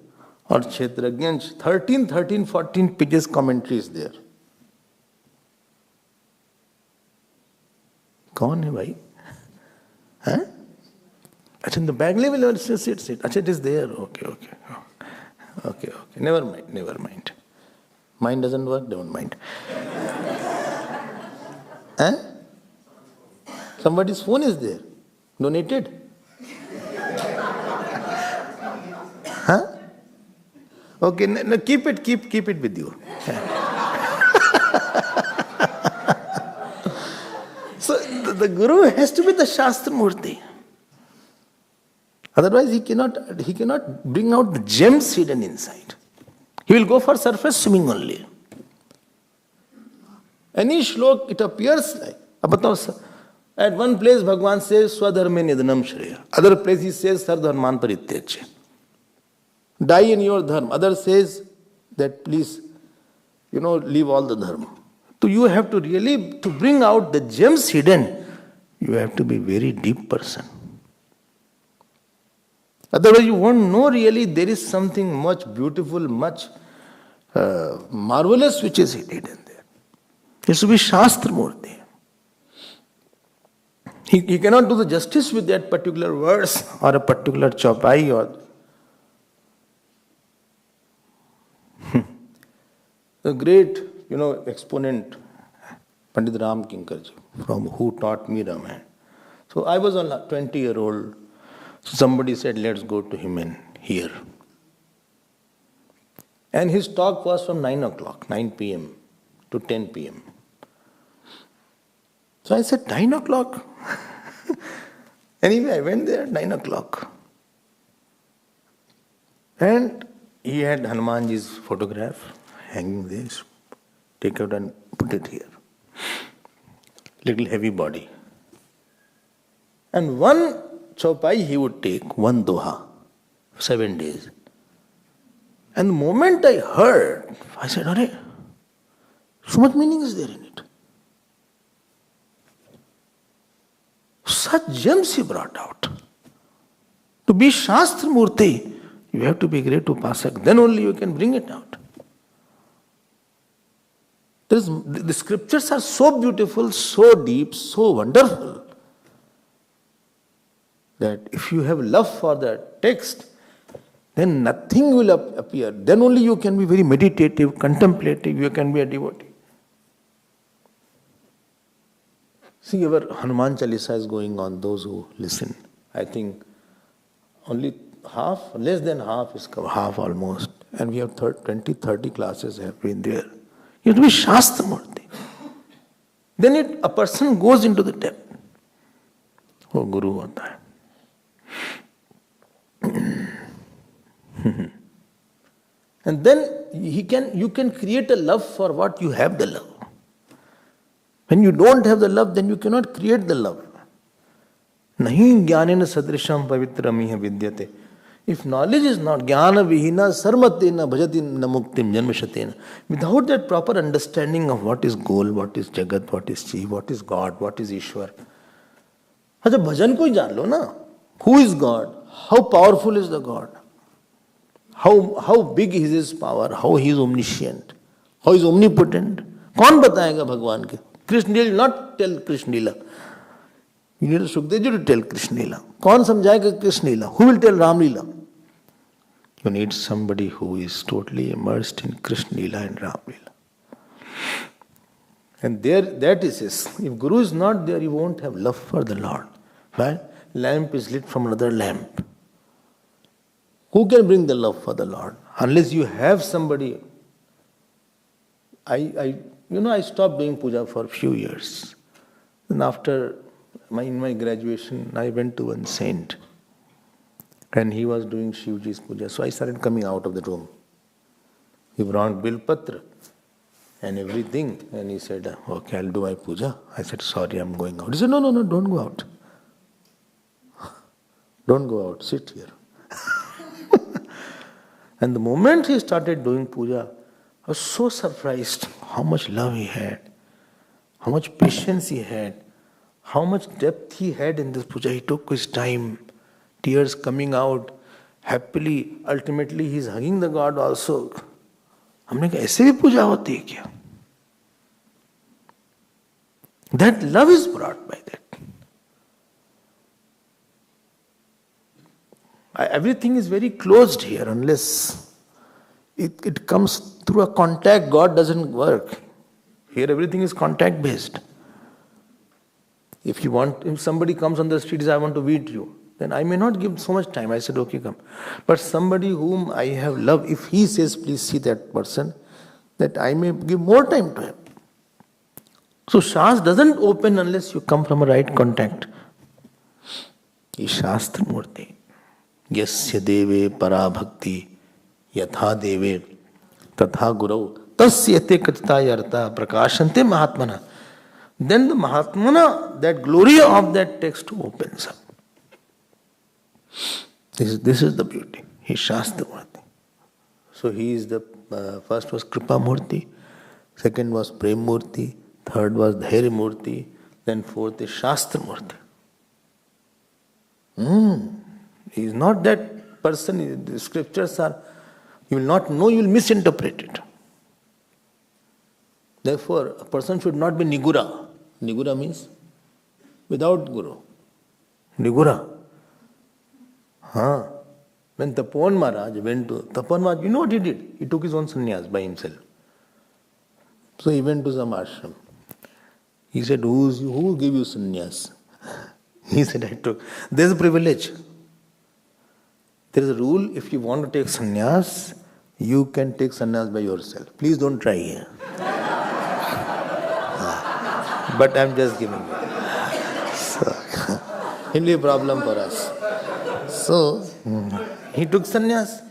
or Kshetrajna, 14 pages commentary is there. कौन है भाई? Huh? अच्छा, in the back level, sit. अच्छा, it is there. Okay. Never mind. Mind doesn't work, don't mind. Huh? Somebody's phone is there. Donated. Huh? Okay, no, keep it with you. So the Guru has to be the Shastra Murti. Otherwise he cannot bring out the gems hidden inside. He will go for surface swimming only. Any shlok, it appears like. At one place Bhagavan says Swadharme Nidhanam Shreya. Other place he says Sardharman Parityajya. Die in your dharma. Other says that please, leave all the dharma. So you have to really, to bring out the gems hidden, you have to be very deep person. Otherwise you won't know really there is something much beautiful, much marvelous which is hidden there. It has to be Shastra Murti. He cannot do the justice with that particular verse or a particular chaupai or the great, exponent, Pandit Ram Kinkarji, from who taught me Ramayana. So I was a 20-year-old. So somebody said, let's go to him and hear. And his talk was from 9 p.m. to 10 p.m. So I said, 9 o'clock? Anyway, I went there at 9 o'clock. And he had Hanumanji's photograph hanging there. Take out and put it here. Little heavy body. And one chaupai he would take, one doha, 7 days. And the moment I heard, I said, Arey, so much meaning is there in it. Such gems he brought out. To be Shastra Murti, you have to be great Upasak. Then only you can bring it out. The scriptures are so beautiful, so deep, so wonderful, that if you have love for the text, then nothing will appear. Then only you can be very meditative, contemplative, you can be a devotee. See, our Hanuman Chalisa is going on, those who listen. I think only half, less than half is covered, half almost. And we have 20-30 classes have been there. You have to be Shastra Murti. Then a person goes into the depth. Oh, Guru hota hai. And then you can create a love for what you have the love. When you don't have the love, then you cannot create the love. Nahi jnanena sadrisham pavitram vidyate. If knowledge is not jnana vihina sarmatena bhajati na muktim janmashatena. Without that proper understanding of what is goal, what is jagat, what is chi, what is God, what is Ishwar. Acha bhajan ko hi jaan lo na. Who is God? How powerful is the God? How big is his power? How he is omniscient? How he is omnipotent? कौन बताएगा भगवान के? Krishna will not tell Krishna Lila. You need Sukdev to tell Krishna Lila. कौन समझाएगा Krishna Lila? Who will tell Ram Lila? You need somebody who is totally immersed in Krishna Lila and Ram Lila. And there, that is his. If Guru is not there, you won't have love for the Lord. Why? Lamp is lit from another lamp. Who can bring the love for the Lord? Unless you have somebody. I stopped doing puja for a few years. And after in my graduation, I went to one saint. And he was doing Shivji's puja. So I started coming out of the room. He brought Bilpatra and everything. And he said, okay, I'll do my puja. I said, sorry, I'm going out. He said, no, don't go out. Don't go out, sit here. And the moment he started doing puja, I was so surprised how much love he had, how much patience he had, how much depth he had in this puja. He took his time tears coming out, happily, ultimately he is hugging the God also. हमने कहा ऐसे भी पूजा होती है क्या? That love is brought by that. Everything is very closed here unless it comes through a contact. God doesn't work. Here everything is contact based. If somebody comes on the street and says, I want to meet you, then I may not give so much time. I said, okay, come. But somebody whom I have loved, if he says, please see that person, that I may give more time to him. So Shastra doesn't open unless you come from a right contact. Is Shastra Murti. Yasya deve para bhakti yatha deve tatha gurau tasyate katitayarta prakashante mahatmana. Then the mahatmana, that glory of that text opens up. This is the beauty. He is Shastra Murti. So he is the first was Kripa Murti, second was Prem Murti, third was Dhairya Murti, then fourth is Shastra Murti. He is not that person. The scriptures are, you will not know, you will misinterpret it. Therefore, a person should not be Nigura. Nigura means without Guru. Nigura. When Tapovan Maharaj went to Tapovan Maharaj, you know what he did? He took his own sannyas by himself. So he went to some ashram. He said, who gave you sannyas? He said, I took. There is a privilege. There is a rule, if you want to take sannyas, you can take sannyas by yourself. Please don't try here. But I am just giving you. So, it will be a problem for us. So, he took sannyas.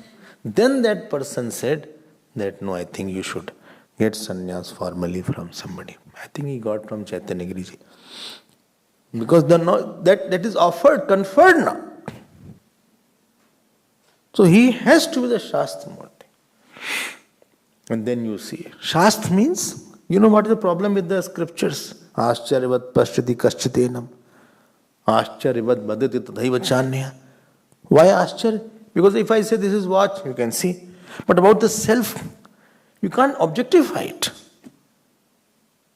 Then that person said that, no, I think you should get sannyas formally from somebody. I think he got from Chaitanya Giriji. Because that is offered, conferred now. So he has to be the Shastra Murti. And then you see. Shastra means, you know what is the problem with the scriptures? Ascharyavat pashyati kaschitenam. Ascharyavat badati tadhaiva chanya. Why Ascharya? Because if I say this is watch, you can see. But about the self, you can't objectify it.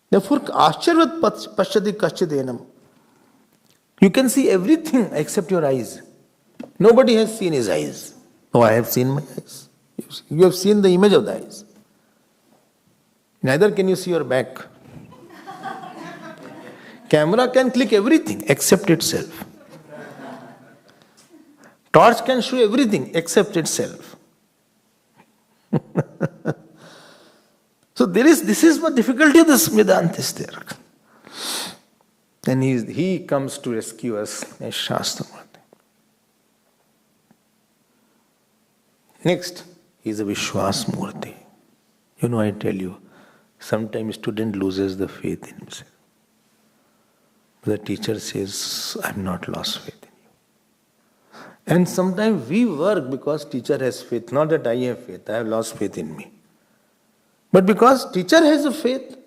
Therefore, Ascharyavat pashyati kaschitenam. You can see everything except your eyes. Nobody has seen his eyes. Oh, I have seen my eyes. You have seen the image of the eyes. Neither can you see your back. Camera can click everything except itself. Torch can show everything except itself. So this is what difficulty of this Vedanta is there. And he comes to rescue us as Shastra Murti. Next, he is a Vishwas Murti. You know, I tell you, sometimes student loses the faith in himself. The teacher says, I have not lost faith in you. And sometimes we work because teacher has faith. Not that I have faith, I have lost faith in me. But because teacher has a faith.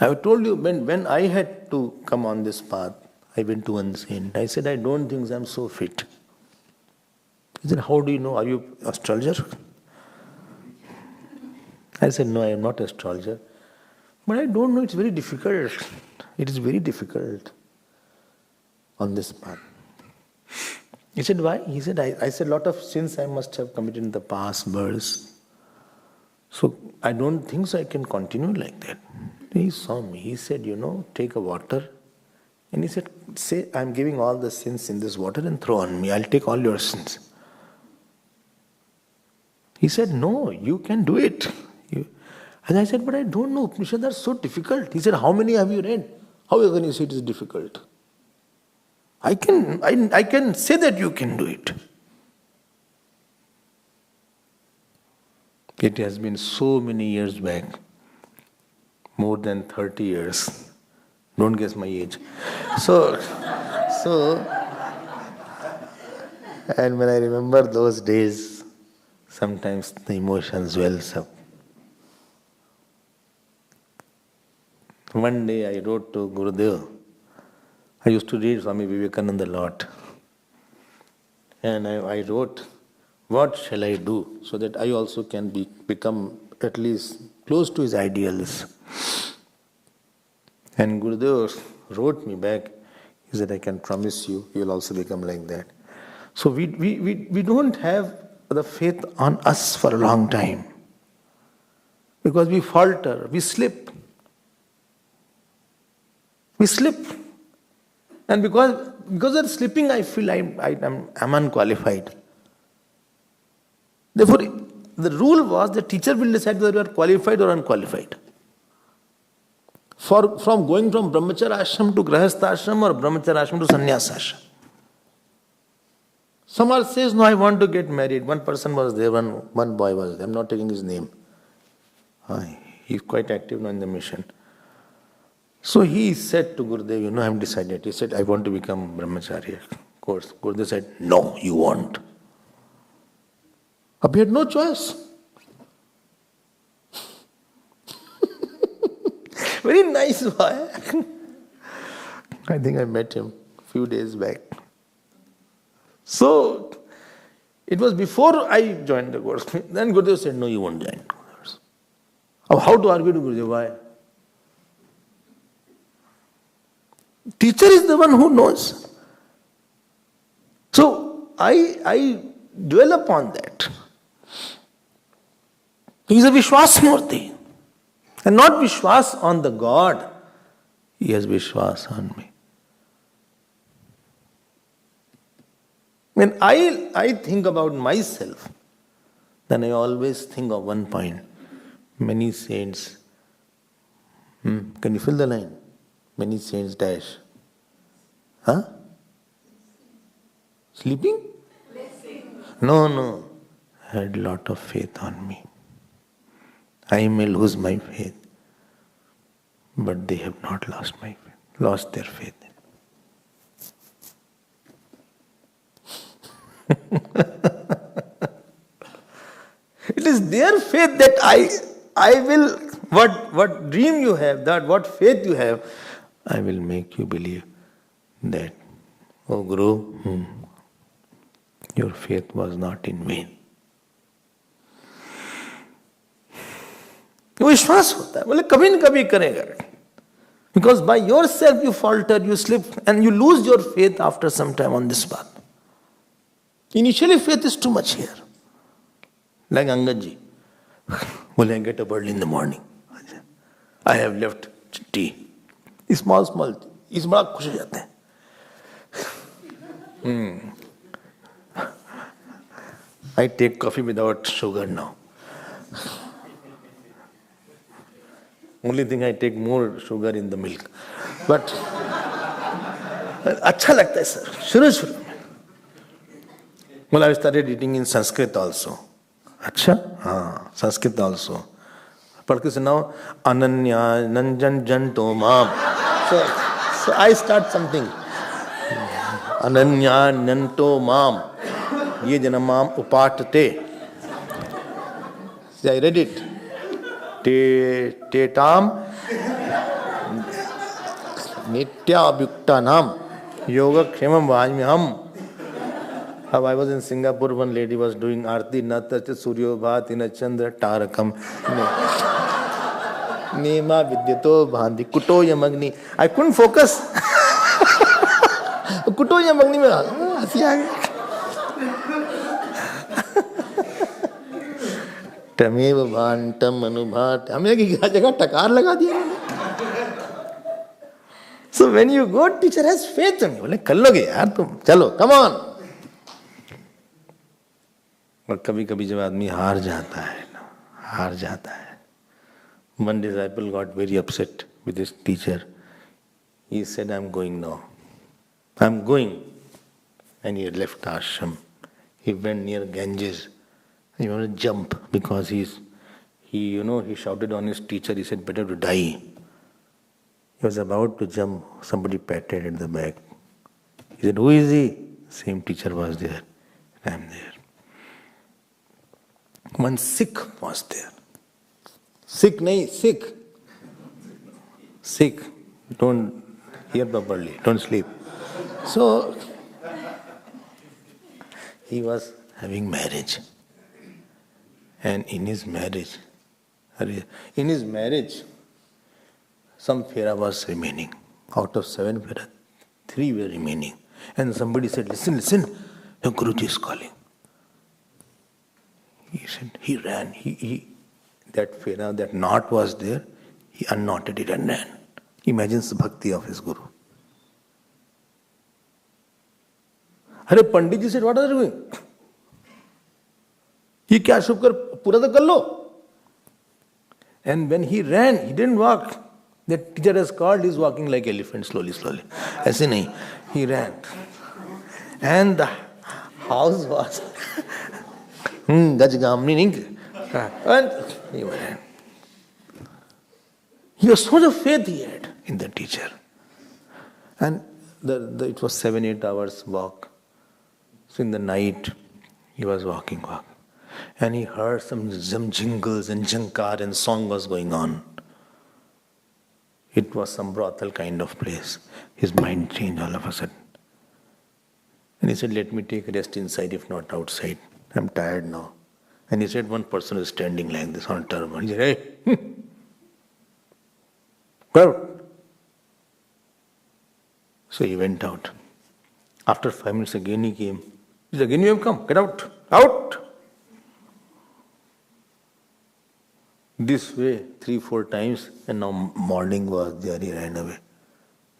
I have told you, when I had to come on this path, I went to one saint. I said, I don't think I am so fit. He said, how do you know? Are you astrologer? I said, no, I am not astrologer. But I don't know, it's very difficult. It is very difficult on this path. He said, why? He said, I said, a lot of sins I must have committed in the past births. So I don't think so I can continue like that. He saw me. He said, take a water. And he said, say, I'm giving all the sins in this water and throw on me. I'll take all your sins. He said, no, you can do it. And I said, but I don't know. Upanishads are so difficult. He said, how many have you read? How can you say it is difficult? I can say that you can do it. It has been so many years back. More than 30 years. Don't guess my age. So, and when I remember those days, sometimes the emotions wells up. One day I wrote to Gurudev. I used to read Swami Vivekananda a lot. And I wrote, what shall I do so that I also can become at least close to his ideals. And Gurudev wrote me back, he said, I can promise you, you will also become like that. So we don't have the faith on us for a long time. Because we falter, we slip. We slip. And because of slipping, I feel I'm unqualified. Therefore, the rule was the teacher will decide whether you are qualified or unqualified. From going from brahmacharya ashram to grahastha ashram or brahmacharya ashram to sannyas ashram. Someone says, no, I want to get married. One person was there, one boy was there. I'm not taking his name. He's quite active now in the mission. So he said to Gurudev, I'm decided. He said, I want to become brahmacharya. Of course. Gurudev said, no, you won't. But he had no choice. Very nice boy. I think I met him a few days back. So, it was before I joined the course. Then Gurudev said, no, you won't join. How to argue to Gurudev? Why? Teacher is the one who knows. So, I dwell upon that. He is a Vishwas Murti. And not Vishwas on the God. He has Vishwas on me. When I think about myself, then I always think of one point. Many saints. Can you fill the line? Many saints dash. Huh? Sleeping? No. Had lot of faith on me. I may lose my faith, but they have not lost their faith. It is their faith that I will, what dream you have, that what faith you have, I will make you believe that, oh Guru, your faith was not in vain. विश्वास होता है बोले कभी न कभी करेगा because by yourself you falter, you slip and you lose your faith after some time on this path. Initially faith is too much here. Like Angad ji. Will I get up early in the morning? I have left tea. Small. इस बड़ा खुश हो जाते हैं. I take coffee without sugar now. Only thing I take more sugar in the milk. But अच्छा लगता है sir शुरू में. Well, I started eating in Sanskrit also. अच्छा हाँ Sanskrit also. पढ़ के सुनाओ अनन्या नंजन जंतो माम. So I start something. Ananya नंतो माम ये जनमाम उपाटते. See, I read it. Tetam Nityabhuktanam Yoga Kshemam Vajmiham. I was in Singapore, one lady was doing Arti Natacha Suryo Bhatina Chandra Tarakam Nema Vidyato Bhandi Kutoya Magni. I couldn't focus. Kutoya Magni mein hasi aa gaya. तमेव भांटम अनुभाट हमें की जगह टकार लगा दिया. So when you go, teacher has faith in you. बोले कर लोगे यार तुम चलो come on. और कभी कभी जब आदमी हार जाता है. One disciple got very upset with his teacher. He said, I'm going now. I'm going. And he left ashram. He went near Ganges. He wanted to jump because he shouted on his teacher. He said, better to die. He was about to jump. Somebody patted at the back. He said, who is he? Same teacher was there. I am there. One Sikh was there. Sikh. Don't Hear properly, don't sleep. So, he was having marriage. And in his marriage, some fera was remaining. Out of 7 fera, 3 were remaining. And somebody said, listen, your Guruji is calling. He said, he ran. That fera, that knot was there, he unknotted it and ran. Imagines the bhakti of his Guru. Hare Panditji said, what are you doing? Ye kya shubh kar, pura to kar lo. And when he ran, he didn't walk. The teacher has called, he's walking like elephant, slowly. Aise nahi. He ran. And the house was Gajgamni Ning. And he ran. He was so much of faith he had in the teacher. And it was 7-8 hours walk. So in the night, he was walking. And he heard some jingles and jankar and song was going on. It was some brothel kind of place. His mind changed all of a sudden. And he said, let me take rest inside, if not outside. I'm tired now. And he said, one person is standing like this on a turban. He said, hey, go out. So he went out. After 5 minutes again he came. He said, again you have come, get out, out. This way, 3-4 times, and now morning was there, he ran away.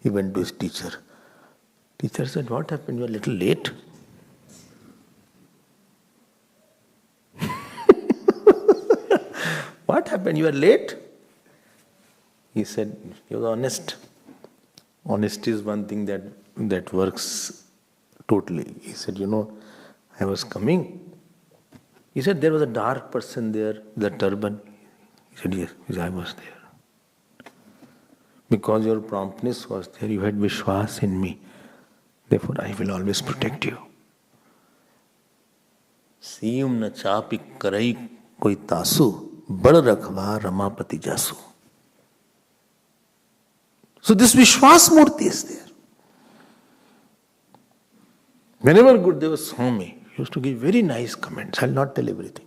He went to his teacher. Teacher said, what happened? You are a little late. What happened? You are late? He said, he was honest. Honesty is one thing that works totally. He said, I was coming. He said, there was a dark person there, the turban. He said, yes, I was there. Because your promptness was there, you had Vishwas in me. Therefore, I will always protect you. Siyum na chapi karai koi tasu, bad rakhwa ramapati jasu. So this Vishwas Murti is there. Whenever Gurudeva saw me, he used to give very nice comments. I'll not tell everything.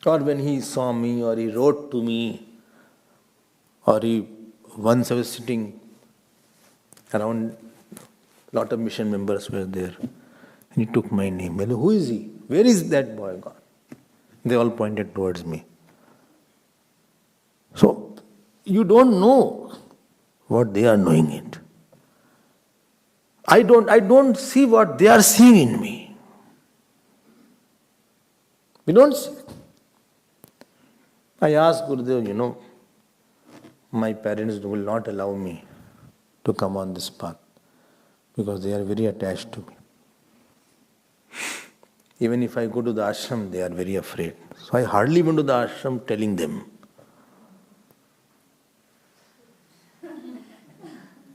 Or when he saw me, or he wrote to me, or once I was sitting around, lot of mission members were there, and he took my name. Well, who is he? Where is that boy gone? They all pointed towards me. So, you don't know what they are knowing it. I don't see what they are seeing in me. We don't see. I asked Gurudev, my parents will not allow me to come on this path because they are very attached to me. Even if I go to the ashram, they are very afraid. So I hardly went to the ashram telling them.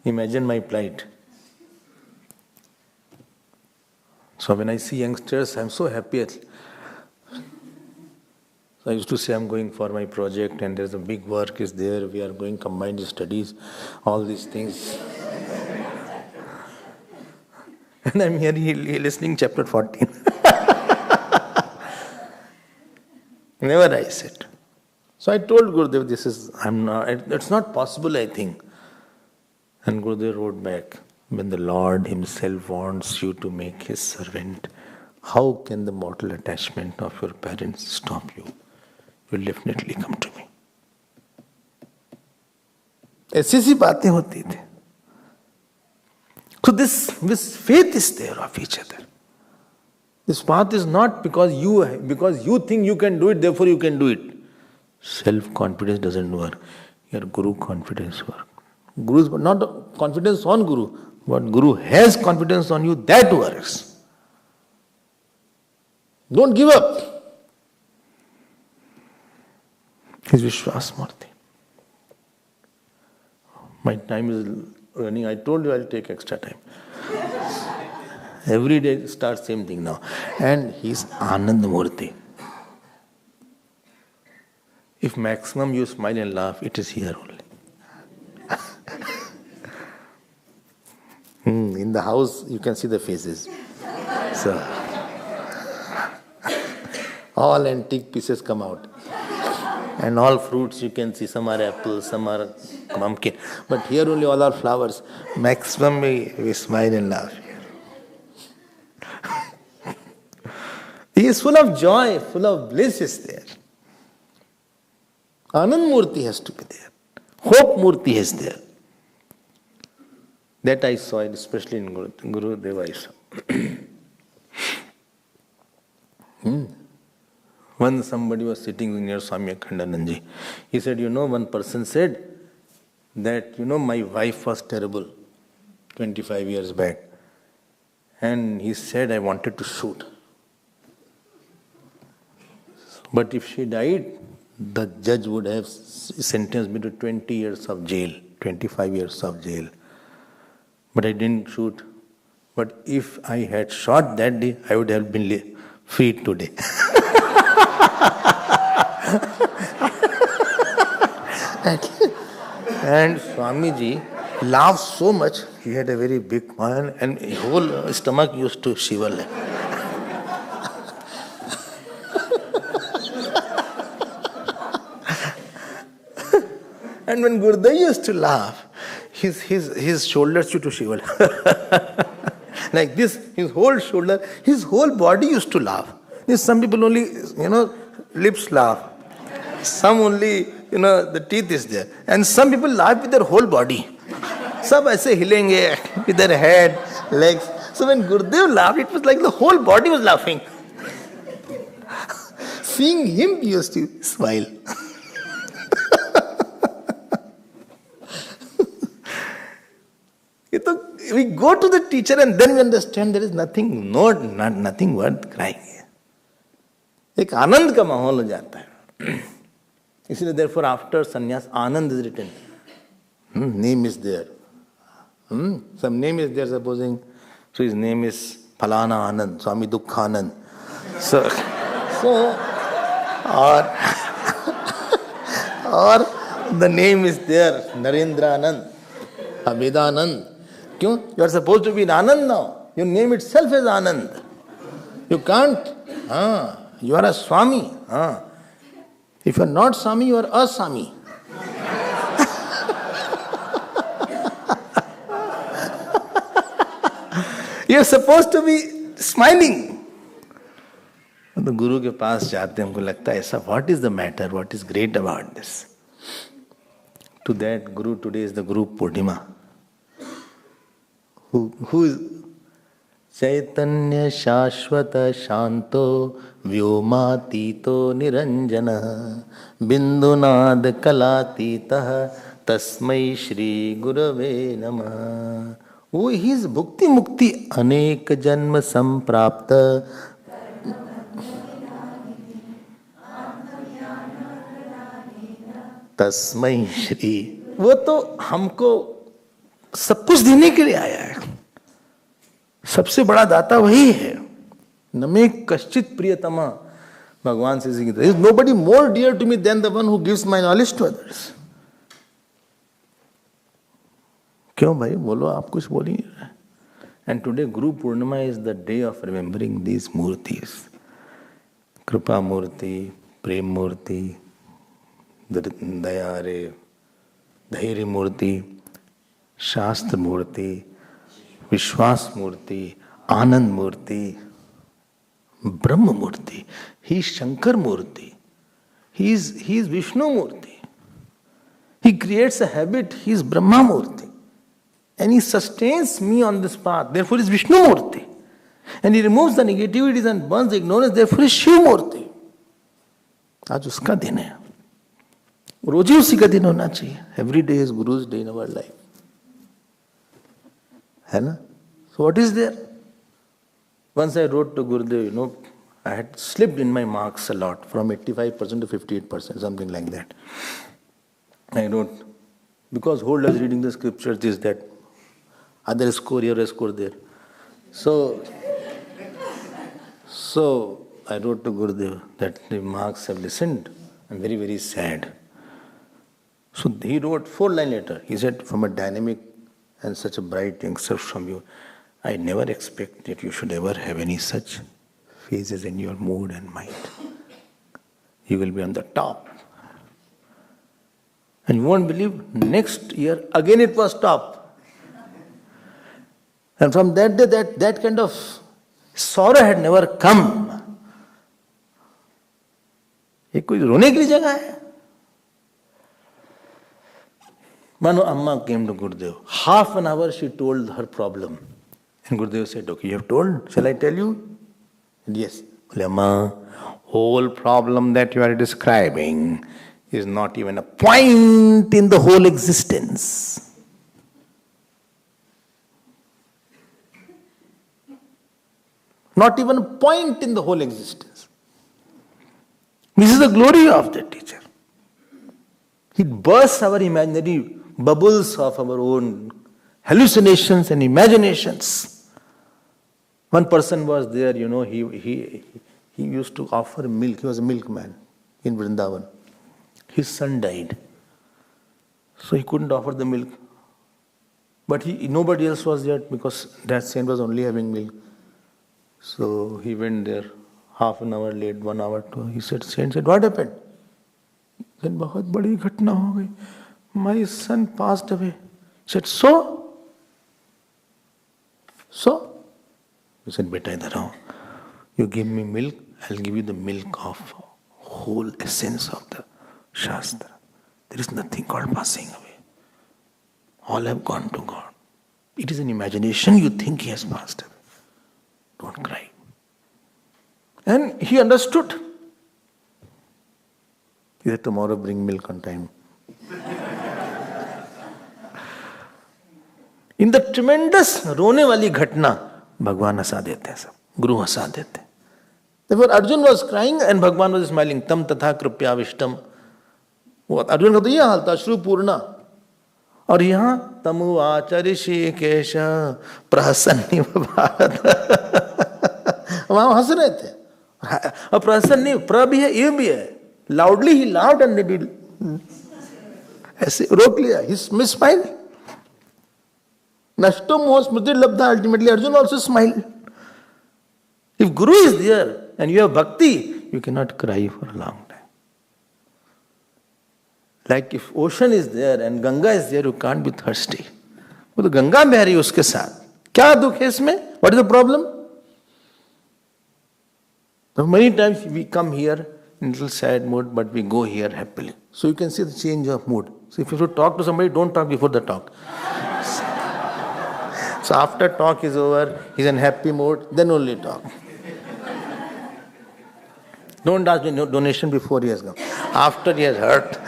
Imagine my plight. So when I see youngsters, I'm so happy. I used to say I'm going for my project and there's a big work is there, we are going combined studies, all these things. And I'm here listening chapter 14. Never I said. So I told Gurudev, it's not possible I think. And Gurudev wrote back, when the Lord himself wants you to make his servant, how can the mortal attachment of your parents stop you? You will definitely come to me. ऐसी बातें होती थी. So this faith is there of each other. This path is not because you think you can do it, therefore you can do it. Self-confidence doesn't work. Your Guru confidence works. Guru is not confidence on Guru. What Guru has confidence on you, that works. Don't give up. His Vishwas Murti. My time is running. I told you I'll take extra time. Every day starts same thing now. And he's Anand Murti. If maximum you smile and laugh, it is here only. the house you can see the faces. So, all antique pieces come out. And all fruits you can see, some are apples, some are pumpkin. But here only all are flowers. Maximum we smile and laugh here. He is full of joy, full of bliss is there. Anand Murti has to be there. Hope Murti is there. That I saw it, especially in Guru Deva I saw. When somebody was sitting near Swami Abhedananda, he said, one person said that, my wife was terrible 25 years back. And he said, I wanted to shoot. But if she died, the judge would have sentenced me to 20 years of jail, 25 years of jail. But I didn't shoot. But if I had shot that day, I would have been freed today. And Swamiji laughed so much, he had a very big mind and his whole stomach used to shiver. And when Gurudev used to laugh, his shoulders used to shiver. Like this, his whole shoulder, his whole body used to laugh. Some people only, lips laugh. Some only, the teeth is there. And some people laugh with their whole body. Sab aise hilenge with their head, legs. So when Gurudev laughed, it was like the whole body was laughing. Seeing him, he used to smile. We go to the teacher and then we understand there is nothing worth crying. एक आनंद का माहौल हो जाता है. इसलिए therefore after sannyas Anand is written. Name is there. Some name is there supposing. So his name is Phalana Anand, Swami Dukkhanand. So or the name is there, Narendra Anand, Abhedanand. You are supposed to be in Anand now. Your name itself is Anand. You can't. You are a Swami. If you are not Swami, you are a Swami. You are supposed to be smiling. The Guru के पास जाते हैं, हमको लगता है ऐसा. What is the matter? What is great about this? To that Guru today is the GuruPurnima. Who is Chaitanya Shashvata Shanto Vyomatito Niranjana Bindunad Kalatita Tasmai Shri Gurave Namah. Who is Bhukti Mukti Anek Janma Samprapta Tasmai Shri. वो तो हमको सब कुछ देने के लिए आया है. सबसे बड़ा दाता वही है. नमे कश्चित प्रियतमा. भगवान से there is nobody more dear to me than the one who gives my knowledge to others. क्यों भाई बोलो, आप कुछ बोलिए. And today Guru Purnima is the day of remembering these murtis. Kripa Murti, Prem Murti, Dayare, Dhairi Murti, Shastra Murti, Vishwas Murti, Anand Murti, Brahma Murti. He is Shankar Murti. He is Vishnu Murti. He creates a habit. He is Brahma Murti. And he sustains me on this path. Therefore, he is Vishnu Murti. And he removes the negativities and burns the ignorance. Therefore, he is Shiv Murti. आज उसका दिन है. रोज ही उसी का दिन होना चाहिए. Every day is Guru's day in our life. है ना? So what is there? Once I wrote to Gurudev, I had slipped in my marks a lot, from 85% to 58%, something like that. I wrote, because whole day reading the scriptures, this, that, other score here, a score there. So I wrote to Gurudev that the marks have listened. I'm very, very sad. So he wrote 4 lines later. He said, from a dynamic and such a bright youngster from you, I never expect that you should ever have any such phases in your mood and mind. You will be on the top. And you won't believe, next year again it was top. And from that day, that kind of sorrow had never come. ये कोई रोने के लिए जगह है? Manu Amma came to Gurudev. Half an hour she told her problem. And Gurudev said, okay, you have told? Shall I tell you? And yes. Amma, whole problem that you are describing is not even a point in the whole existence. Not even a point in the whole existence. This is the glory of the teacher. He bursts our imaginary bubbles of our own hallucinations and imaginations. One person was there, he used to offer milk. He was a milkman in Vrindavan. His son died. So he couldn't offer the milk. But nobody else was there because that saint was only having milk. So he went there half an hour late, 1 hour. He said, saint said, what happened? He said, बहुत बड़ी घटना हो गई. My son passed away. He said, so? So? He said, beta idhar aao. You give me milk, I'll give you the milk of whole essence of the Shastra. There is nothing called passing away. All have gone to God. It is an imagination you think he has passed away. Don't cry. And he understood. He said, tomorrow bring milk on time. In the tremendous रोने वाली घटना भगवान हंसा देते हैं सब, गुरु हंसा देते हैं. Therefore Arjun was crying and Bhagwan was smiling. Tam tatha kripyavistam. वो अर्जुन का तो ये हाल था, अश्रु पूर्णा. और यहाँ तमु आचरिषि केश प्रहसन्नि भारत. वहां हंस रहे थे. और प्रहसन्नि प्र भी है, ये भी है. Loudly he laughed and did ऐसे रोक लिया. He smiled. Nashto moha smriti labdha. Ultimately Arjun also smiled. If Guru is there and you have bhakti, you cannot cry for a long time. Like if ocean is there and Ganga is there, you can't be thirsty. वो तो गंगा बह रही है उसके साथ. क्या दुख है इसमें? What is the problem? So many times we come here in a little sad mood, but we go here happily. So you can see the change of mood. So if you have to talk to somebody, don't talk before the talk. So after talk is over, he's in happy mood, then only talk. Don't ask me donation before he has come. After he has hurt.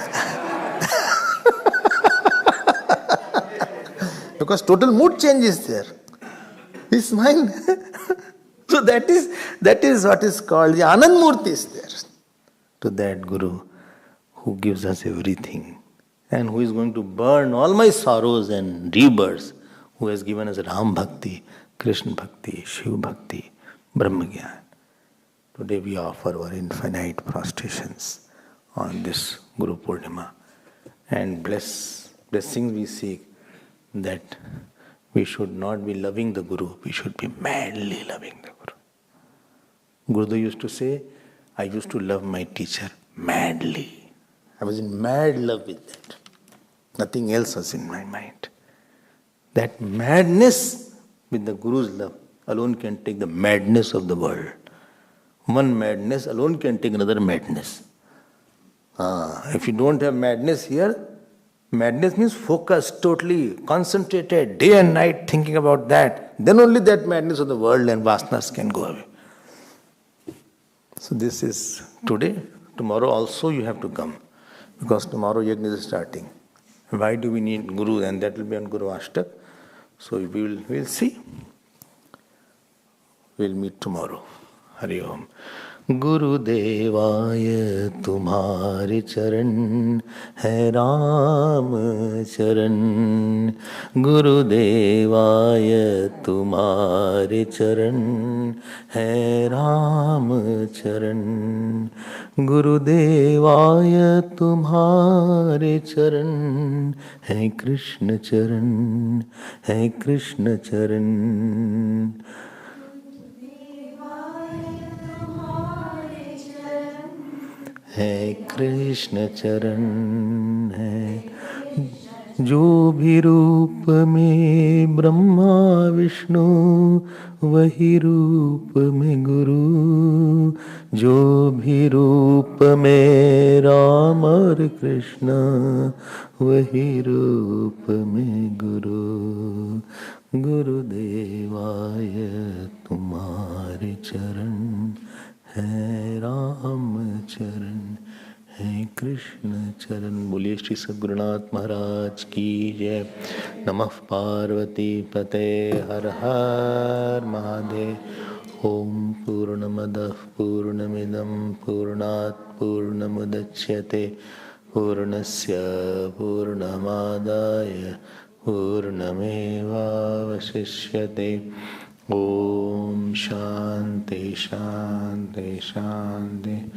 Because total mood change is there. He smiles. So that is what is called the Anand Murti is there. To that Guru who gives us everything and who is going to burn all my sorrows and rebirths, who has given us Ram Bhakti, Krishna Bhakti, Shiv Bhakti, Brahma Gyan. Today we offer our infinite prostrations on this Guru Purnima and blessings we seek that we should not be loving the Guru, we should be madly loving the Guru. Gurudev used to say, I used to love my teacher madly. I was in mad love with that. Nothing else was in my mind. That madness with the Guru's love alone can take the madness of the world. One madness alone can take another madness. If you don't have madness here, madness means focus, totally concentrated, day and night thinking about that. Then only that madness of the world and vasanas can go away. So this is today. Tomorrow also you have to come. Because tomorrow yajna is starting. Why do we need Guru? And that will be on Guru Ashtak. So we'll see. We'll meet tomorrow. Hari Om. गुरुदेवाय तुम्हारे चरण है राम चरण, गुरुदेवाय तुम्हारे चरण है राम चरण, गुरुदेवाय तुम्हारे चरण है कृष्ण चरण, है कृष्ण चरण, है कृष्ण चरण है। जो भी रूप में ब्रह्मा विष्णु वही रूप में गुरु, जो भी रूप में राम और कृष्ण वही रूप में गुरु, गुरुदेवाय तुम्हारे चरण है राम चरण, है कृष्ण चरण। बोलिए श्री सद्गुरुनाथ महाराज की जय। नमः पार्वती पते हर हर महादेव। ओम पूर्णमदः पूर्णमिदं पूर्णात् पूर्णमुदच्यते पूर्णस्य पूर्णमादाय पूर्णमेवावशिष्यते। ओम शांति शांति शांति।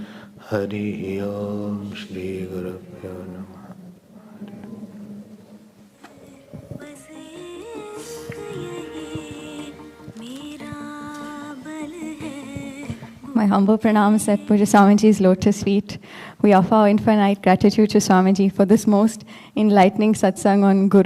हरि ओम। श्री गुरुभ्यो नमः। My humble pranams at Puja Swamiji's lotus feet. We offer our infinite gratitude to Swamiji for this most enlightening satsang on Guru.